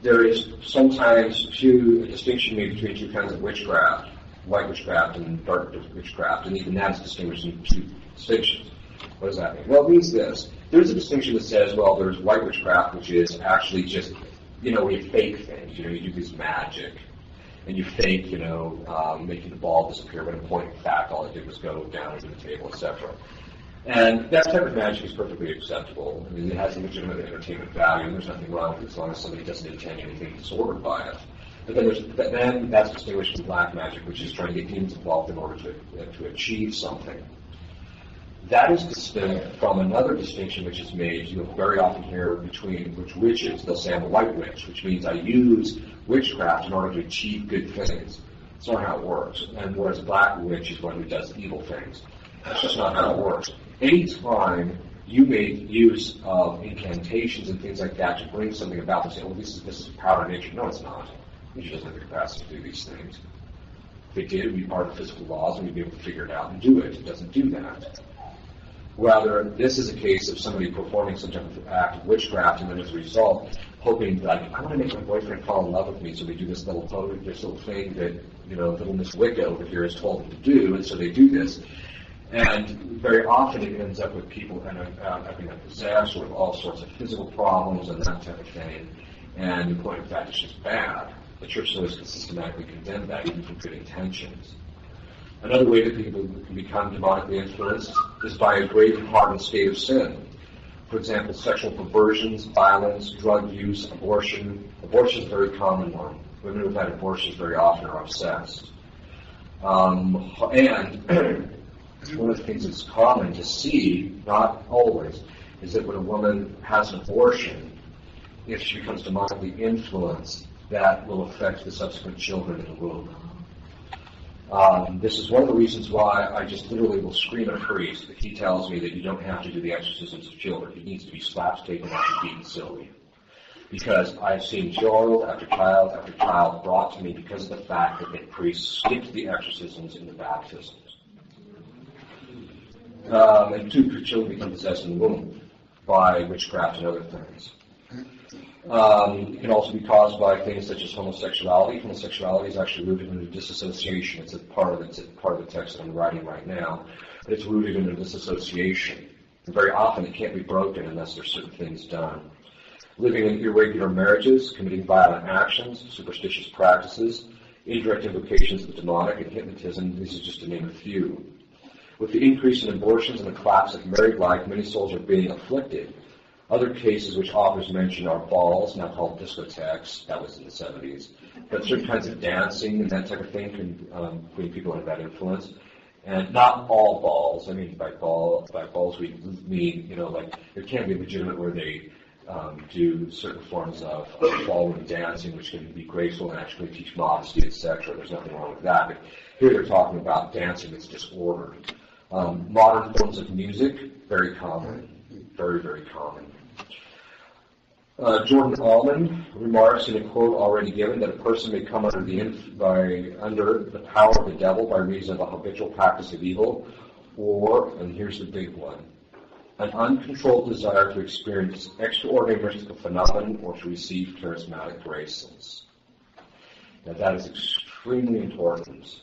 There is sometimes a distinction made between two kinds of witchcraft, white witchcraft and dark witchcraft, and even that's distinguished in two distinctions. What does that mean? Well, it means this. There's a distinction that says, well, there's white witchcraft, which is actually just, we fake things. You do this magic, and you fake, making the ball disappear, when in point of fact, all it did was go down into the table, etc. And that type of magic is perfectly acceptable. I mean, it has a legitimate entertainment value, and there's nothing wrong with it as long as somebody doesn't intend anything disordered by it. But then that's distinguished from black magic, which is trying to get demons involved in order to achieve something. That is distinct from another distinction which is made, you'll very often hear between which witches. They'll say I'm a white witch, which means I use witchcraft in order to achieve good things. That's not how it works. And whereas a black witch is one who does evil things. That's just not how it works. Anytime you make use of incantations and things like that to bring something about and say, well, this is power of nature. No, it's not. Nature doesn't have the capacity to do these things. If it did, it would be part of physical laws and we'd be able to figure it out and do it. It doesn't do that. Rather, this is a case of somebody performing some type of act of witchcraft and then as a result, hoping like, I want to make my boyfriend fall in love with me, so they do this little thing that, little Miss Wicca over here is told them to do, and so they do this. And very often it ends up with people having a possessed or with all sorts of physical problems and that type of thing. And in point of fact, it's just bad. The church always systematically condemned that, even from good intentions. Another way that people can become demonically influenced is by a great and hardened state of sin. For example, sexual perversions, violence, drug use, abortion. Abortion is a very common one. Women who've had abortions very often are obsessed. And one of the things that's common to see, not always, is that when a woman has an abortion, if she becomes demonically influenced, that will affect the subsequent children in the womb. This is one of the reasons why I just literally will scream at a priest if he tells me that you don't have to do the exorcisms of children. He needs to be slapped, taken out, and beaten silly. Because I've seen child after child after child brought to me because of the fact that the priests skipped the exorcisms in the baptisms. And two children become possessed in the womb by witchcraft and other things. It can also be caused by things such as homosexuality. Homosexuality is actually rooted in a disassociation. It's a part of the text that I'm writing right now. But it's rooted in a disassociation. And very often it can't be broken unless there's certain things done. Living in irregular marriages, committing violent actions, superstitious practices, indirect invocations of the demonic, and hypnotism. These are just to name a few. With the increase in abortions and the collapse of married life, many souls are being afflicted. Other cases which authors mention are balls, now called discotheques. That was in the 70s. But certain kinds of dancing and that type of thing can bring people under that influence. And not all balls. I mean, by balls we mean, like there can be legitimate where they do certain forms of ballroom dancing, which can be graceful and actually teach modesty, etc. There's nothing wrong with that. But here they're talking about dancing that's disordered. Modern forms of music, very common. Very, very common. Jordan Allman remarks in a quote already given that a person may come under the power of the devil by reason of a habitual practice of evil, or, and here's the big one, an uncontrolled desire to experience extraordinary mystical phenomenon or to receive charismatic graces. Now that is extremely important.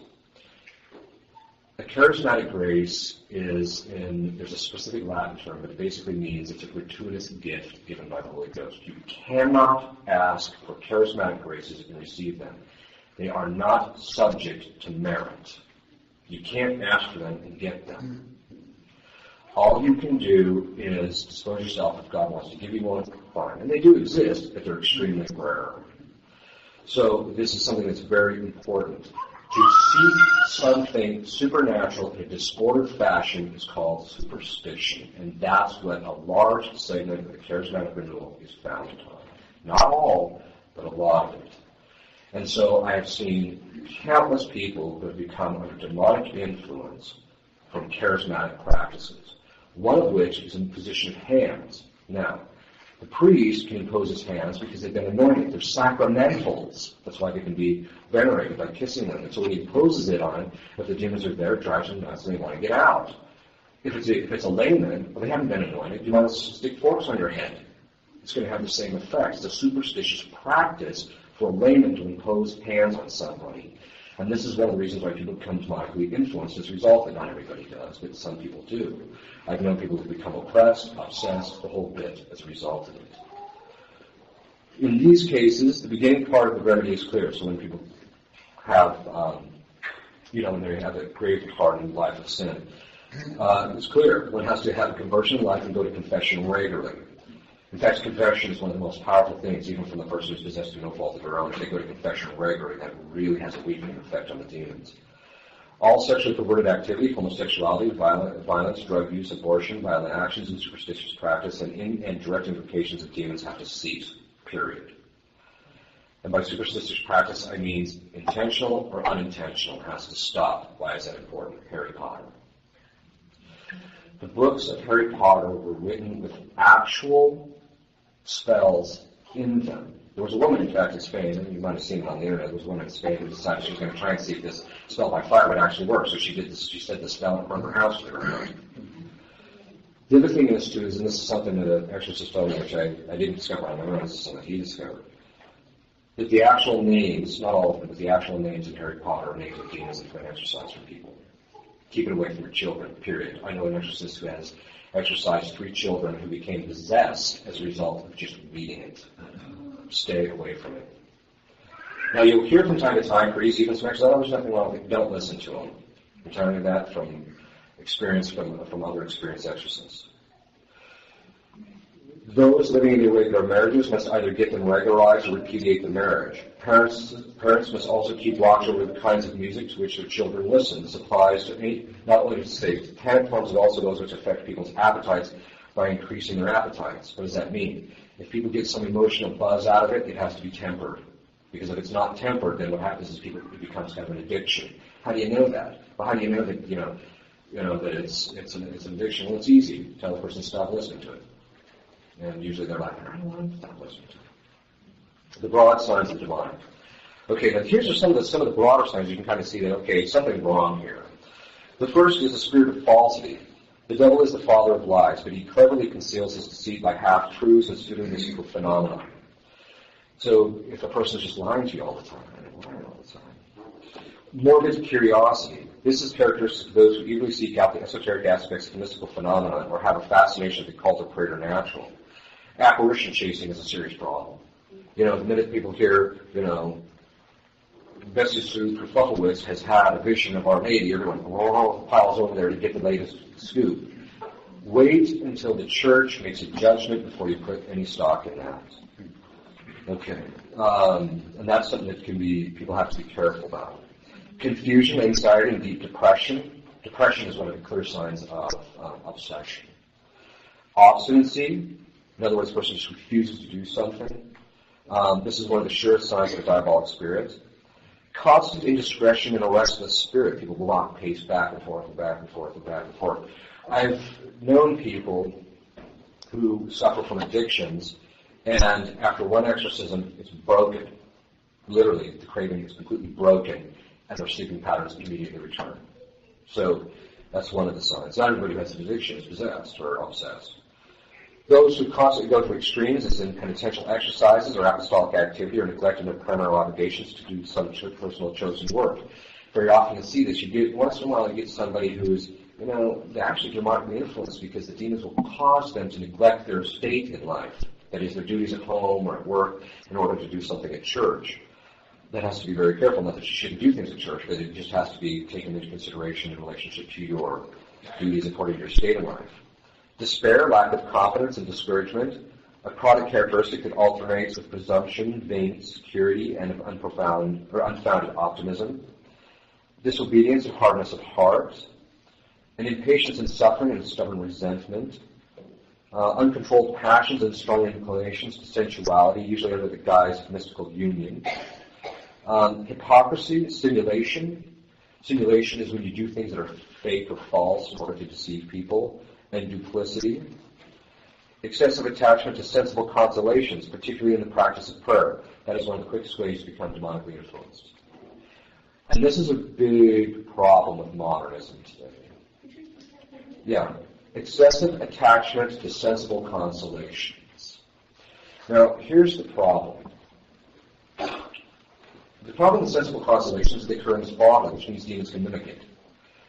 A charismatic grace there's a specific Latin term, but it basically means it's a gratuitous gift given by the Holy Ghost. You cannot ask for charismatic graces and receive them. They are not subject to merit. You can't ask for them and get them. All you can do is dispose yourself if God wants to give you one, fine. And they do exist, but they're extremely rare. So this is something that's very important. To seek something supernatural in a disordered fashion is called superstition, and that's what a large segment of the charismatic renewal is founded on. Not all, but a lot of it. And so I have seen countless people who have become under demonic influence from charismatic practices, one of which is in the position of hands. Now, the priest can impose his hands because they've been anointed. They're sacramentals. That's why they can be venerated by kissing them. And so when he imposes it on, if the demons are there, it drives them nuts and they want to get out. If it's a layman, well, they haven't been anointed, you might stick forks on your head. It's going to have the same effect. It's a superstitious practice for a layman to impose hands on somebody. And this is one of the reasons why people become demonically influenced as a result. Not everybody does, but some people do. I've known people who become oppressed, obsessed, the whole bit as a result of it. In these cases, the beginning part of the remedy is clear. So when people have, when they have a grave hardened life of sin, it's clear. One has to have a conversion in life and go to confession regularly. In fact, confession is one of the most powerful things, even from the person who's possessed through no fault of their own. If they go to confession regularly, that really has a weakening effect on the demons. All sexually perverted activity, homosexuality, violence, drug use, abortion, violent actions, and superstitious practice, and direct invocations of demons have to cease, period. And by superstitious practice, I mean intentional or unintentional. It has to stop. Why is that important? Harry Potter. The books of Harry Potter were written with actual spells in them. There was a woman, in fact, in Spain, and you might have seen it on the internet, there was a woman in Spain who decided she was going to try and see if this spell by fire would actually work. So she did this. She said the spell in front of her house to her. The other thing is, too, and this is something that an exorcist told me, which I didn't discover on my own, this is something he discovered, that the actual names, not all of them, but the actual names in Harry Potter are names of demons that have been exorcised from people. Keep it away from your children, period. I know an exorcist who has exorcised 3 children who became possessed as a result of just reading it. Stay away from it. Now, you'll hear from time to time priests even some exorcism. There's nothing wrong with it. Don't listen to them. I'm telling you that from experience from other experienced exorcists. Those living in irregular marriages must either get them regularized or repudiate the marriage. Parents must also keep watch over the kinds of music to which their children listen. This applies to not only to satanic forms, but also those which affect people's appetites by increasing their appetites. What does that mean? If people get some emotional buzz out of it, it has to be tempered. Because if it's not tempered, then what happens is it becomes kind of an addiction. How do you know that? Well, how do you know that that it's an addiction? Well, it's easy. Tell the person to stop listening to it, and usually they're like, I don't want to stop listening to it. The broad signs of demonic. Okay, now here's some of the broader signs. You can kind of see that something's wrong here. The first is the spirit of falsity. The devil is the father of lies, but he cleverly conceals his deceit by half-truths and pseudo-mystical phenomena. So if a person is just lying to you all the time, morbid curiosity. This is characteristic of those who eagerly seek out the esoteric aspects of mystical phenomena or have a fascination with the cult of preternatural. Apparition chasing is a serious problem. The minute people hear, Bessie Sue Kerfufflewitz has had a vision of Our Lady, everyone piles over there to get the latest scoop. Wait until the church makes a judgment before you put any stock in that. Okay. And that's something that people have to be careful about. Confusion, anxiety, and deep depression. Depression is one of the clear signs of obsession. Obstinacy, in other words, the person just refuses to do something. This is one of the surest signs of a diabolic spirit. Constant indiscretion and a restless spirit. People will not pace back and forth and back and forth and back and forth. I've known people who suffer from addictions, and after one exorcism, it's broken. Literally, the craving is completely broken, and their sleeping patterns immediately return. So that's one of the signs. Not everybody who has an addiction is possessed or obsessed. Those who constantly go through extremes, as in penitential exercises or apostolic activity, or neglecting their primary obligations to do some personal chosen work. Very often you see this. Once in a while you get somebody who's, they're actually demonically influenced because the demons will cause them to neglect their state in life. That is, their duties at home or at work in order to do something at church. That has to be very careful. Not that you shouldn't do things at church, but it just has to be taken into consideration in relationship to your duties according to your state in life. Despair, lack of confidence, and discouragement, a chronic characteristic that alternates with presumption, vain security, and unfounded optimism. Disobedience and hardness of heart, an impatience and suffering and stubborn resentment, uncontrolled passions and strong inclinations to sensuality, usually under the guise of mystical union. Hypocrisy, simulation. Simulation is when you do things that are fake or false in order to deceive people. And duplicity. Excessive attachment to sensible consolations, particularly in the practice of prayer. That is one of the quickest ways to become demonically influenced. And this is a big problem with modernism today. Yeah. Excessive attachment to sensible consolations. Now, here's the problem. The problem with sensible consolations is they occur in this body, which means demons can mimic it.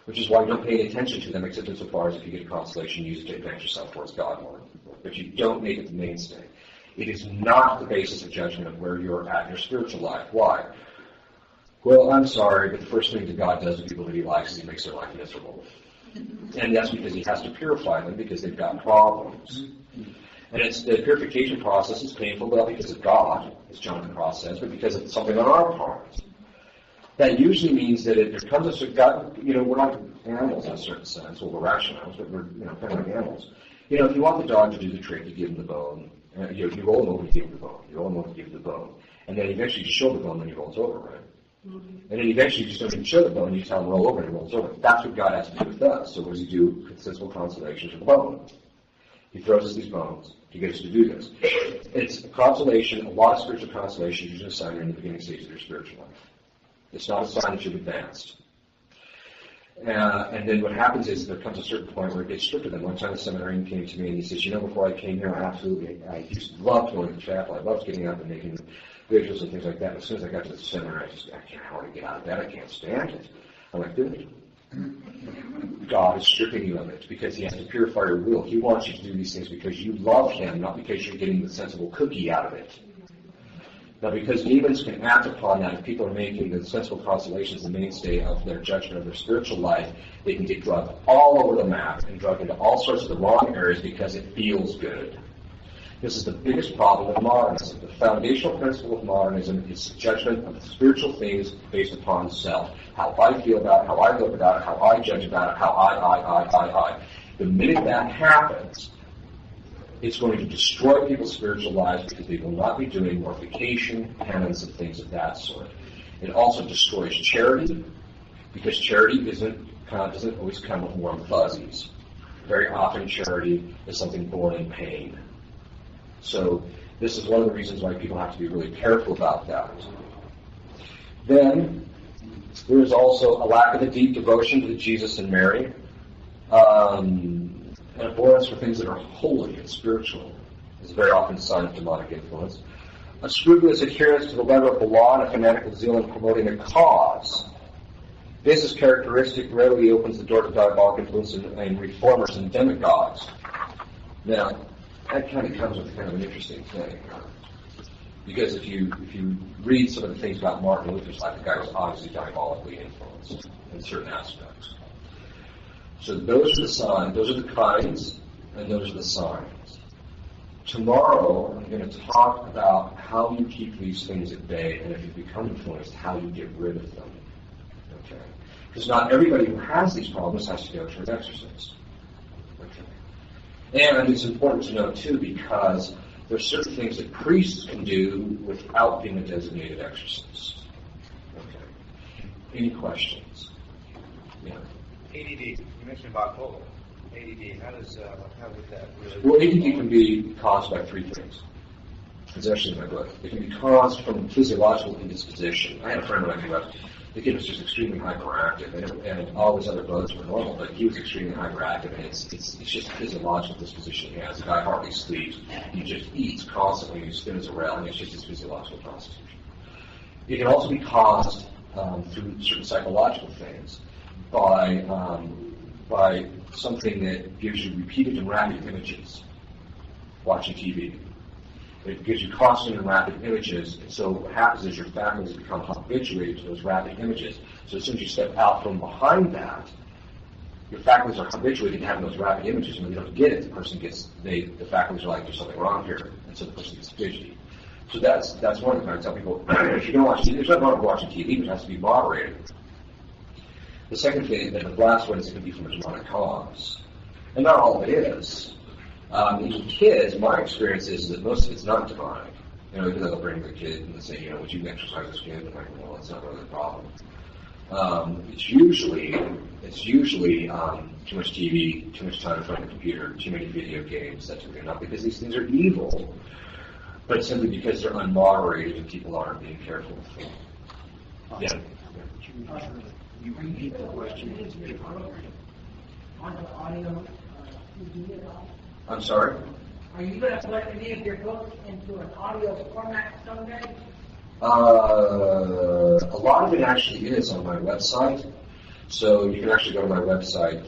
Which is why you don't pay any attention to them, except insofar as if you get a consolation, use it to advance yourself towards God more. But you don't make it the mainstay. It is not the basis of judgment of where you're at in your spiritual life. Why? Well, I'm sorry, but the first thing that God does with people that he likes is he makes their life miserable. And that's because he has to purify them because they've got problems. And the purification process is painful, not because of God, as Jonathan Cross says, but because of something on our part. That usually means that there comes a certain, God, we're not animals in a certain sense. Well, we're rational animals, but we're, kind of like animals. If you want the dog to do the trick, you give him the bone. You roll him over, you give him the bone. You roll him over, you give him the bone. And then eventually you show the bone, then he rolls over, right? Mm-hmm. And then eventually you just don't even show the bone, you tell him roll over, and he rolls over. That's what God has to do with us. So what does he do? Sensible consolations with the bone. He throws us these bones to get us to do this. It's a consolation, a lot of spiritual consolation is usually a sign you're in the beginning stage of your spiritual life. It's not a sign that you've advanced. And then what happens is there comes a certain point where it gets stricter. Then one time a seminarian came to me and he says, before I came here, I used to love going to the chapel. I loved getting up and making vigils and things like that. As soon as I got to the seminary, I can't hardly get out of bed. I can't stand it. I'm like, dude, God is stripping you of it because he has to purify your will. He wants you to do these things because you love him, not because you're getting the sensible cookie out of it. Now, because demons can act upon that, if people are making the sensible consolations the mainstay of their judgment of their spiritual life, they can get drugged all over the map and drugged into all sorts of the wrong areas because it feels good. This is the biggest problem with modernism. The foundational principle of modernism is judgment of spiritual things based upon self. How I feel about it, how I look about it, how I judge about it, how I. The minute that happens, It's going to destroy people's spiritual lives because they will not be doing mortification, penance, and things of that sort. It also destroys charity because charity doesn't always come with warm fuzzies. Very often charity is something born in pain. So this is one of the reasons why people have to be really careful about that. Then there is also a lack of a deep devotion to Jesus and Mary, an abhorrence for things that are holy and spiritual is very often a sign of demonic influence. A scrupulous adherence to the letter of the law and a fanatical zeal in promoting a cause. This is characteristic rarely opens the door to diabolic influence in reformers and demagogues. Now, that kind of comes with kind of an interesting thing. Because if you read some of the things about Martin Luther's life, the guy was obviously diabolically influenced in certain aspects. So those are the signs, those are the kinds, and those are the signs. Tomorrow, I'm going to talk about how you keep these things at bay, and if you become influenced, how you get rid of them. Okay? Because not everybody who has these problems has to go to an exorcist. Okay? And it's important to know, too, because there are certain things that priests can do without being a designated exorcist. Okay. Any questions? Yeah. ADD. You mentioned bipolar. ADD. How would that really? Well, ADD can be caused by three things. It's actually in my book. It can be caused from physiological indisposition. I had a friend when I came up. The kid was just extremely hyperactive, and all his other brothers were normal, but he was extremely hyperactive, and it's just a physiological disposition he has. The guy hardly sleeps. He just eats constantly. He spins around, and it's just his physiological constitution. It can also be caused through certain psychological things by something that gives you repeated and rapid images, watching TV. It gives you constant and rapid images, and so what happens is your faculties become habituated to those rapid images. So as soon as you step out from behind that, your faculties are habituated to having those rapid images, and when you don't get it, the faculties are like, there's something wrong here, and so the person gets fidgety. So that's one of the things I tell people, if you're going to watch TV, there's nothing wrong with watching TV, but it has to be moderated. The second thing, and the last one, is it can be from a demonic cause. And not all of it is. In kids, my experience is that most of it's not demonic. Even though they'll bring the kid and they say, would you exercise this kid? And I'm like, well, that's not really the problem. It's usually too much TV, too much time in front of the computer, too many video games, that sort of thing. Not because these things are evil, but simply because they're unmoderated and people aren't being careful with them. Yeah. You repeat the question. On the audio, I'm sorry? Are you going to put any of your books into an audio format someday? A lot of it actually is on my website. So you can actually go to my website.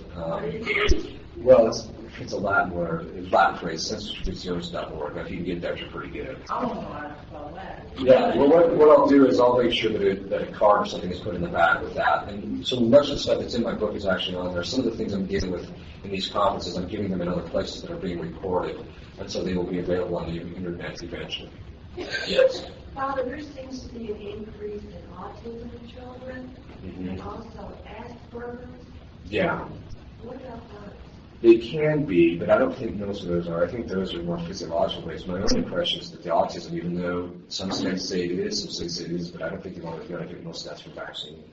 Well, it's a Latin word, it's Latin phrase, censustrations.org. If you can get that, you're pretty good. I don't know how to spell that. Yeah, well, what I'll do is I'll make sure that a card or something is put in the back with that. And so much of the stuff that's in my book is actually on there. Some of the things I'm dealing with in these conferences, I'm giving them in other places that are being recorded. And so they will be available on the internet eventually. Yes? Father, there seems to be an increase in autism in children and also Asperger's. Yeah. What about those? They can be, but I don't think most of those are. I think those are more physiological based. My own impression is that the autism, even though some states say it is, some states say it is, but I don't think they're going to benefit most of that's from vaccines.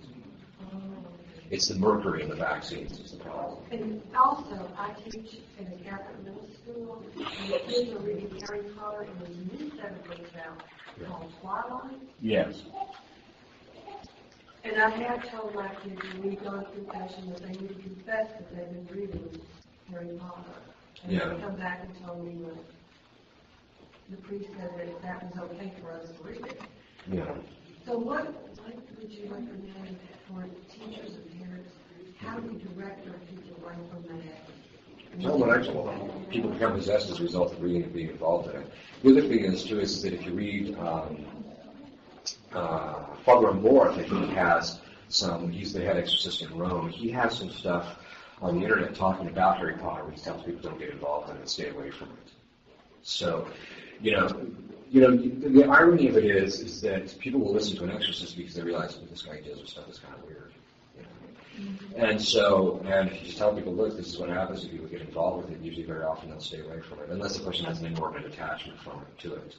It's the mercury in the vaccines is the problem. And also, I teach in a Catholic middle school, and the kids are reading Harry Potter, and there's a new set of books out called Twilight. Yes. And I have told my kids when we've gone through confession that they need to confess that they've been reading Harry Potter. And they come back and told me when the priest said that that was okay for us to read it. Yeah. So what would you recommend for teachers and parents? How do you direct our kids away from that? Well, what I told people become possessed as a result of reading and being involved in it. The other thing is, too, is that if you read Father Ripperger, I think he has some, he's the head exorcist in Rome, he has some stuff on the internet talking about Harry Potter, where he tells people don't get involved in it and stay away from it. So, the irony of it is that people will listen to an exorcist because they realize what this guy does or stuff is kind of weird. And if you just tell people, look, this is what happens if people get involved with it, usually very often they'll stay away from it, unless the person has an inordinate attachment to it.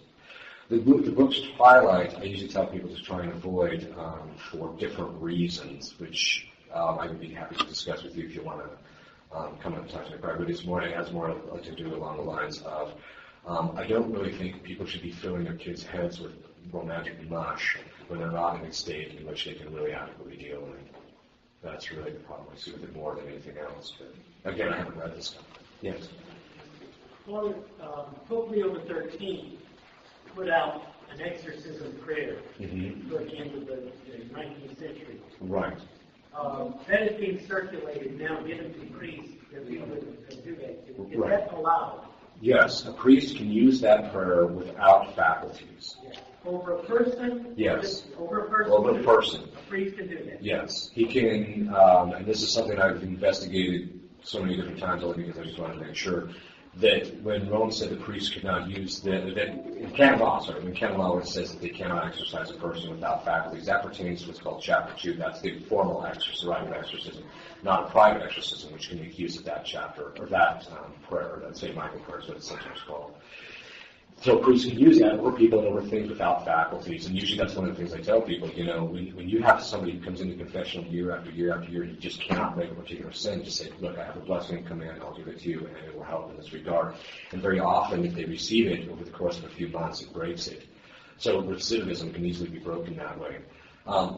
The book's Twilight, I usually tell people to try and avoid for different reasons, which I would be happy to discuss with you if you want to come up and talk to me privately. But it has more to do along the lines of, I don't really think people should be filling their kids' heads with romantic mush when they're not in a state in which they can really adequately deal with it. That's really the problem I see with it more than anything else. But again, I haven't read this stuff. Yes? Well, Pope Leo XIII put out an exorcism prayer toward the end of the 19th century. Right. That is being circulated now, given to priests that people would do that. Is that allowed? Yes, a priest can use that prayer without faculties. Yeah. Over a person? Yes. Over a person? Over a person. A priest can do that? Yes. He can, and this is something I've investigated so many different times only because I just wanted to make sure, that when Rome said the priest could not use that in canon law, when canon law says that they cannot exorcise a person without faculties, that pertains to what's called Chapter 2. That's the formal rite of exorcism, not a private exorcism, which can make use of that chapter, or that prayer, that St. Michael prayer is what it's sometimes called. So priests can use that over people and over things without faculties, and usually that's one of the things I tell people, when you have somebody who comes into confessional year after year after year, and you just cannot break a particular sin, just say, look, I have a blessing coming in, I'll give it to you, and it will help in this regard. And very often, if they receive it over the course of a few months, it breaks it. So recidivism can easily be broken that way.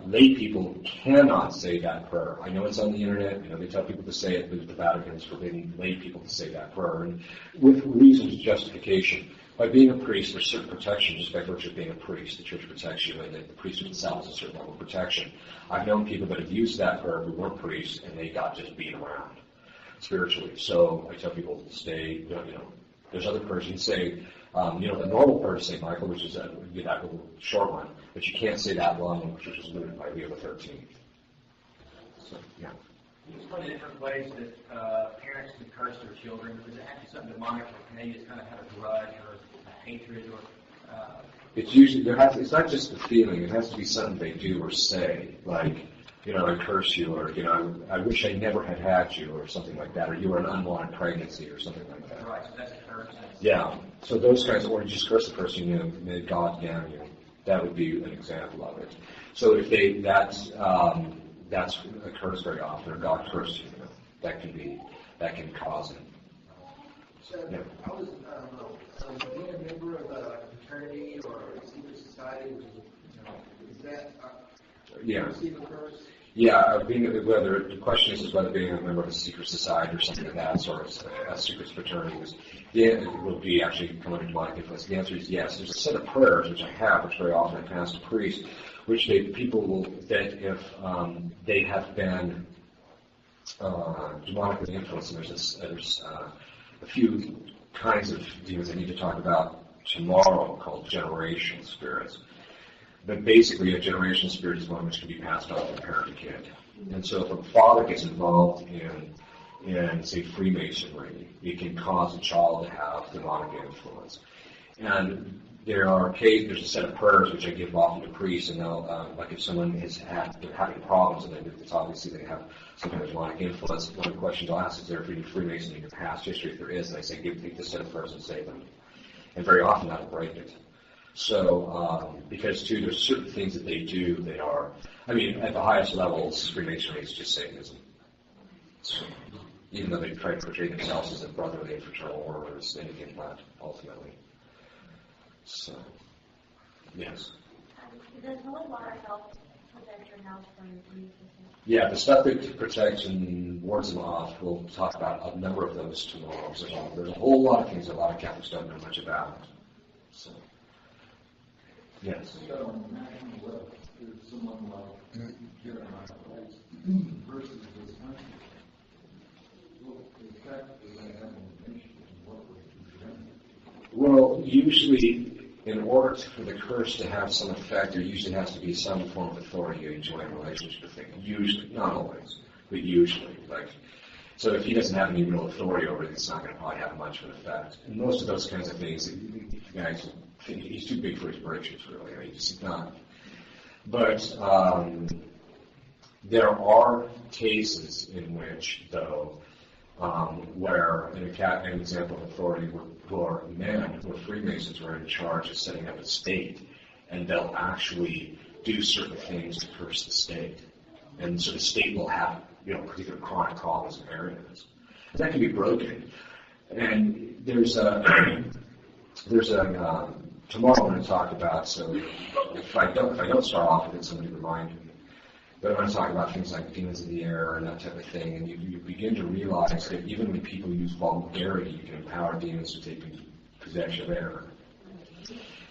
Lay people cannot say that prayer. I know it's on the internet. They tell people to say it, but the Vatican is forbidding lay people to say that prayer, and with reasons of justification. By being a priest, there's certain protection just by virtue of being a priest. The church protects you, and the priest themselves has a certain level of protection. I've known people that have used that prayer who weren't priests, and they got just beat around spiritually. So I tell people to stay, there's other prayers you can say, the normal prayer to St. Michael, which is that little short one, but you can't say that long one, which was limited by Leo XIII. So, yeah. You explain the different ways that parents can curse their children. Is it actually something demonic, or can they just kind of have a grudge or a hatred, or? It's usually it's not just the feeling. It has to be something they do or say, like, I curse you, or I wish I never had you, or something like that, or you were an unwanted pregnancy, or something like that. Right. So that's a curse. Yeah. So those kinds of, or you just curse the person, may God damn you. That would be an example of it. So if that's occurs very often, or God curses you, that can cause it. So, I was being a member of a fraternity or a secret society, is that receive a curse? Yeah, whether the question is whether being a member of a secret society or something of that sort, a secret fraternity will be actually come under demonic influence. The answer is yes. There's a set of prayers which I have, which very often I pass to priests, which people will, that if they have been demonically influenced, and there's a few kinds of demons I need to talk about tomorrow called generation spirits. But basically, a generation spirit is one which can be passed on from parent to kid. And so if a father gets involved in say, Freemasonry, it can cause a child to have demonic influence. And there's a set of prayers which I give often to priests, and they'll, like if someone they're having problems, and it's obviously they have some kind of demonic influence, one of the questions I'll ask is there any Freemason in your past history? If there is, and I say, take this set of prayers and say them. And very often that'll break it. So, because too, there's certain things that they do that are, at the highest levels, Freemasonry is just Satanism. So, even though they try to portray themselves as a brotherly and fraternal order, it's anything but, ultimately. So, yes. Does holy water help protect your house from disease? Yeah, the stuff that protects and wards them off, we'll talk about a number of those tomorrow. So there's a whole lot of things that a lot of Catholics don't know much about. So, yes. So, on the national level, there's someone like Jeremiah Price versus this country. What effect does that have on the nation, and what would it prevent? Well, usually, in order for the curse to have some effect, there usually has to be some form of authority you enjoy in a relationship with things. Usually, not always, but usually. So if he doesn't have any real authority over it, it's not going to probably have much of an effect. And most of those kinds of things, guys, he's too big for his britches, really. He's not. But There are cases in which, though, where an example of authority where men, where Freemasons were in charge of setting up a state, and they'll actually do certain things to curse the state. And so the state will have, particular chronic problems in areas. That can be broken. And there's a tomorrow I'm going to talk about, so if I don't start off with it, somebody remind me. But I'm going to talk about things like demons of the air and that type of thing, and you begin to realize that even when people use vulgarity, you can empower demons to take possession of air.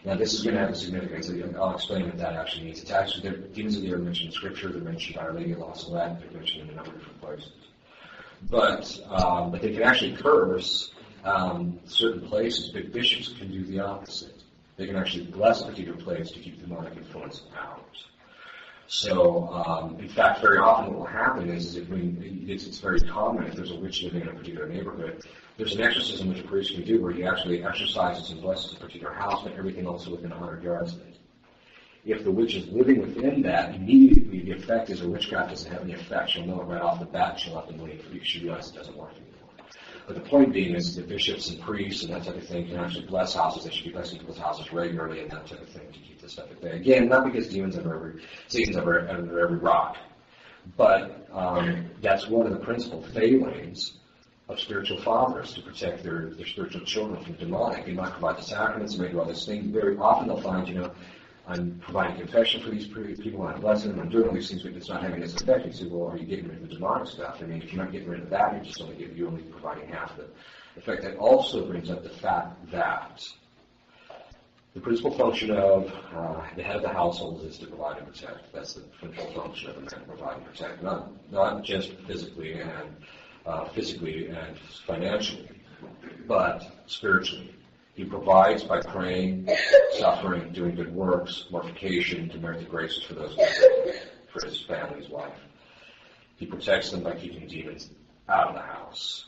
Now, this is going to have a significance. I'll explain what that actually means. It's actually, demons of the air are mentioned in Scripture. They're mentioned by Our Lady of La Salette. They're mentioned in a number of different places. But they can actually curse certain places. But bishops can do the opposite. They can actually bless a particular place to keep demonic influence out. So, in fact, very often what will happen is it's very common if there's a witch living in a particular neighborhood. There's an exorcism which a priest can do where he actually exorcises and blesses a particular house, but everything also within 100 yards of it. If the witch is living within that, immediately the effect is a witchcraft doesn't have any effect. She'll know it right off the bat. She'll have to leave because she realizes it doesn't work anymore. But the point being is that bishops and priests and that type of thing can actually bless houses. They should be blessing people's houses regularly and that type of thing to keep this stuff at bay. Again, not because Satan's under every rock, but that's one of the principal failings of spiritual fathers to protect their spiritual children from demonic. They might provide the sacraments, they may do all these things. Very often they'll find, I'm providing confession for these people, I'm blessing them, I'm doing all these things, but it's not having this effect. You say, well, are you getting rid of the demonic stuff? I mean, if you're not getting rid of that, you're only providing half the effect. That also brings up the fact that the principal function of the head of the household is to provide and protect. That's the principal function of a man, provide and protect, not just physically and financially, but spiritually. He provides by praying, suffering, doing good works, mortification, to merit the graces for those for his family, his wife. He protects them by keeping demons out of the house.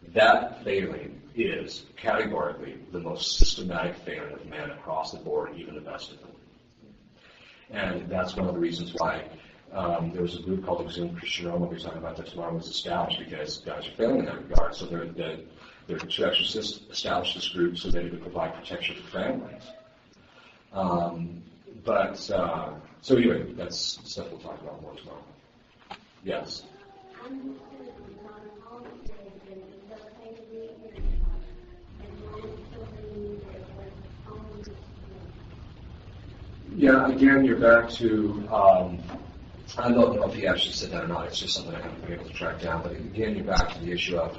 That failing is categorically the most systematic failing of man across the board, even the best of them. And that's one of the reasons why there was a group called Exhumed Christian Rome, we'll be talking about that tomorrow, was established because guys are failing in that regard. So their two exorcists established this group so that it would provide protection for families. So anyway, that's stuff we'll talk about more tomorrow. Yes? Yeah, again, you're back to, I don't know if he actually said that or not, it's just something I haven't been able to track down, but again, you're back to the issue of,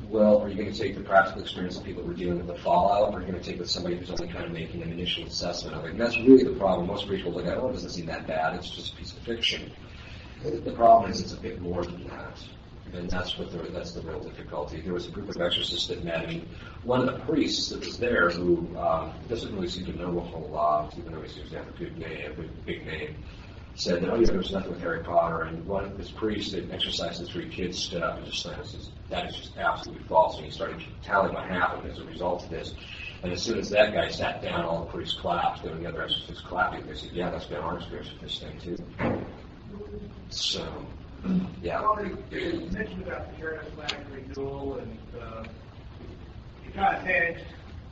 well, are you going to take the practical experience of people who are dealing with the fallout, or are you going to take with somebody who's only kind of making an initial assessment of it? And that's really the problem. Most people look at, oh, it doesn't seem that bad, it's just a piece of fiction. The problem is it's a bit more than that. And that's the real difficulty. There was a group of exorcists that met, and one of the priests that was there, who doesn't really seem to know a whole lot, even though he seems to have a good name, a big name, said that, there was nothing with Harry Potter, and one of his priests that exorcised the 3 kids stood up and just said, that is just absolutely false, and he started tallying what happened as a result of this. And as soon as that guy sat down, all the priests clapped, and the other exorcists clapped, they said, yeah, that's been our experience with this thing too. So, yeah. You mentioned about the charismatic renewal, and you kind of hedged,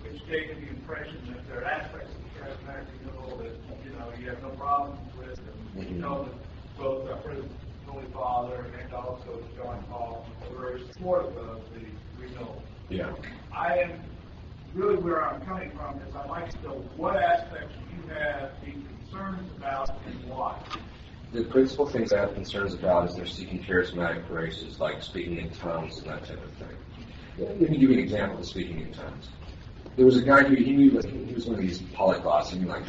which gave me the impression that there are aspects of the charismatic renewal that you have no problems with, and you know that both our Holy Father and also John Paul are very supportive of the renewal. Yeah. I am really where I'm coming from is I'd like to know what aspects you have the concerns about and why. The principal things I have concerns about is they're seeking charismatic graces, like speaking in tongues and that type of thing. Let me give you an example of speaking in tongues. There was a guy who he was one of these polyglots, he knew like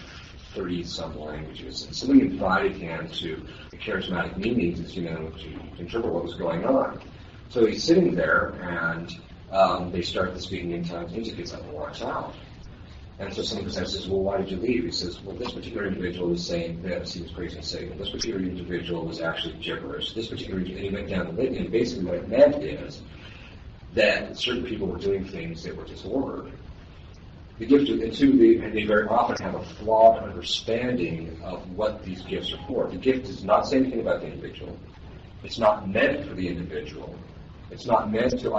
30-some languages, and somebody invited him to the charismatic meetings, to interpret what was going on. So he's sitting there, and they start the speaking in tongues, and he just gets up and walks out. And so somebody says, well, why did you leave? He says, well, this particular individual was saying this, he was praising Satan. This particular individual was actually gibberish. This particular, and he went down the litany, and basically what it meant is that certain people were doing things that were disordered. The gift, and two, they very often have a flawed understanding of what these gifts are for. The gift does not say anything about the individual. It's not meant for the individual. It's not meant to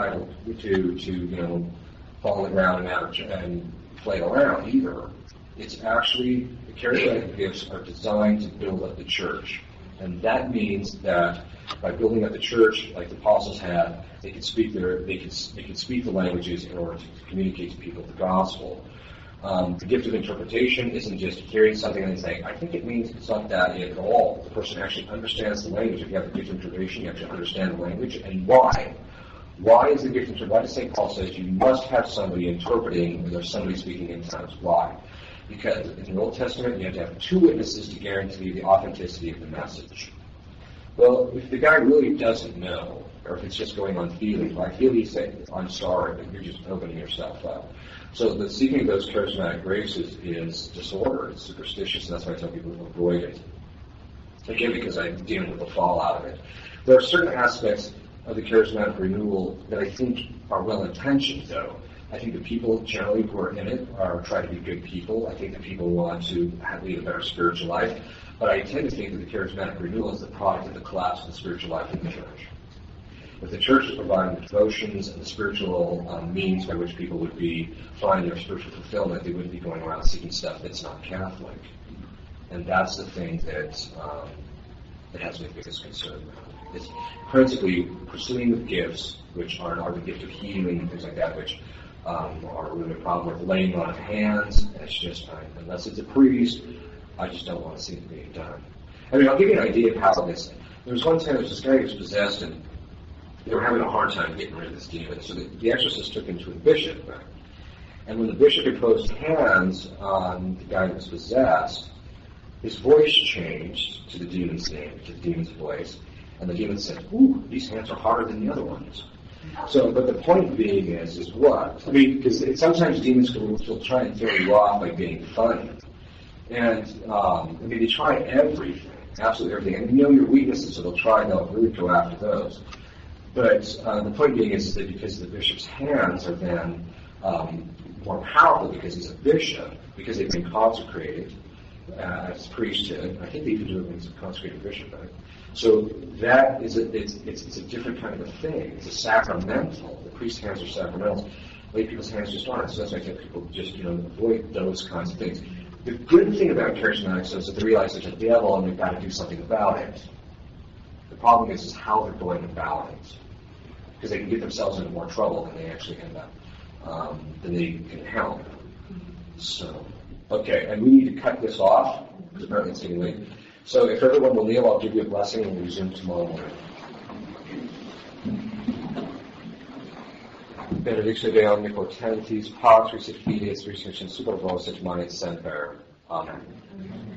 fall around and flail around either. It's actually, the charismatic gifts are designed to build up the church. And that means that by building up the church, like the apostles had, they could speak the languages in order to communicate to people the gospel. The gift of interpretation isn't just hearing something and saying, I think it means it's not that at all. The person actually understands the language. If you have the gift of interpretation, you have to understand the language and why. Why is the gift of interpretation? Why does St. Paul says you must have somebody interpreting when there's somebody speaking in tongues? Why? Because in the Old Testament, you have to have two witnesses to guarantee the authenticity of the message. Well, if the guy really doesn't know, or if it's just going on feeling, I feel he's saying, I'm sorry, but you're just opening yourself up. So the seeking of those charismatic graces is disorder, it's superstitious, and that's why I tell people to avoid it. Again, because I'm dealing with the fallout of it. There are certain aspects of the charismatic renewal that I think are well-intentioned, though. I think the people generally who are in it try to be good people. I think that people want to lead a better spiritual life. But I tend to think that the charismatic renewal is the product of the collapse of the spiritual life of the church. If the church is providing the devotions and the spiritual means by which people would be finding their spiritual fulfillment, they wouldn't be going around seeking stuff that's not Catholic. And that's the thing that has my biggest concern. It's principally pursuing the gifts, which are the gift of healing and things like that, which are really a problem with laying on of hands. And it's just, unless it's a priest, I just don't want to see it being done. I mean, I'll give you an idea of how this. There was one time there was this guy who was possessed, and they were having a hard time getting rid of this demon. So the exorcist took him to a bishop. And when the bishop imposed hands on the guy who was possessed, his voice changed to the demon's name, to the demon's voice. And the demon said, ooh, these hands are harder than the other ones. So, but the point being is what? I mean, because sometimes demons will try and throw you off by being funny. And, they try everything, absolutely everything. And you know your weaknesses, so they'll really go after those. But the point being is that because the bishop's hands are then more powerful because he's a bishop, because they've been consecrated as priesthood. I think they even do it when he's a consecrated bishop, right? So that is it's a different kind of a thing. It's a sacramental. The priest's hands are sacramentals. Lay people's hands just aren't. So that's why I tell people just avoid those kinds of things. The good thing about charismatics is that they realize there's a devil and they've got to do something about it. The problem is how they're going about it. Because they can get themselves into more trouble than they actually end up, than they can help. So, okay, and we need to cut this off, because apparently it's getting late. So if everyone will kneel, I'll give you a blessing and we'll resume tomorrow morning. Benedictio Dei omnipotentis, Patris et Filius, Spiritus Sancti, super vos et semper. Amen.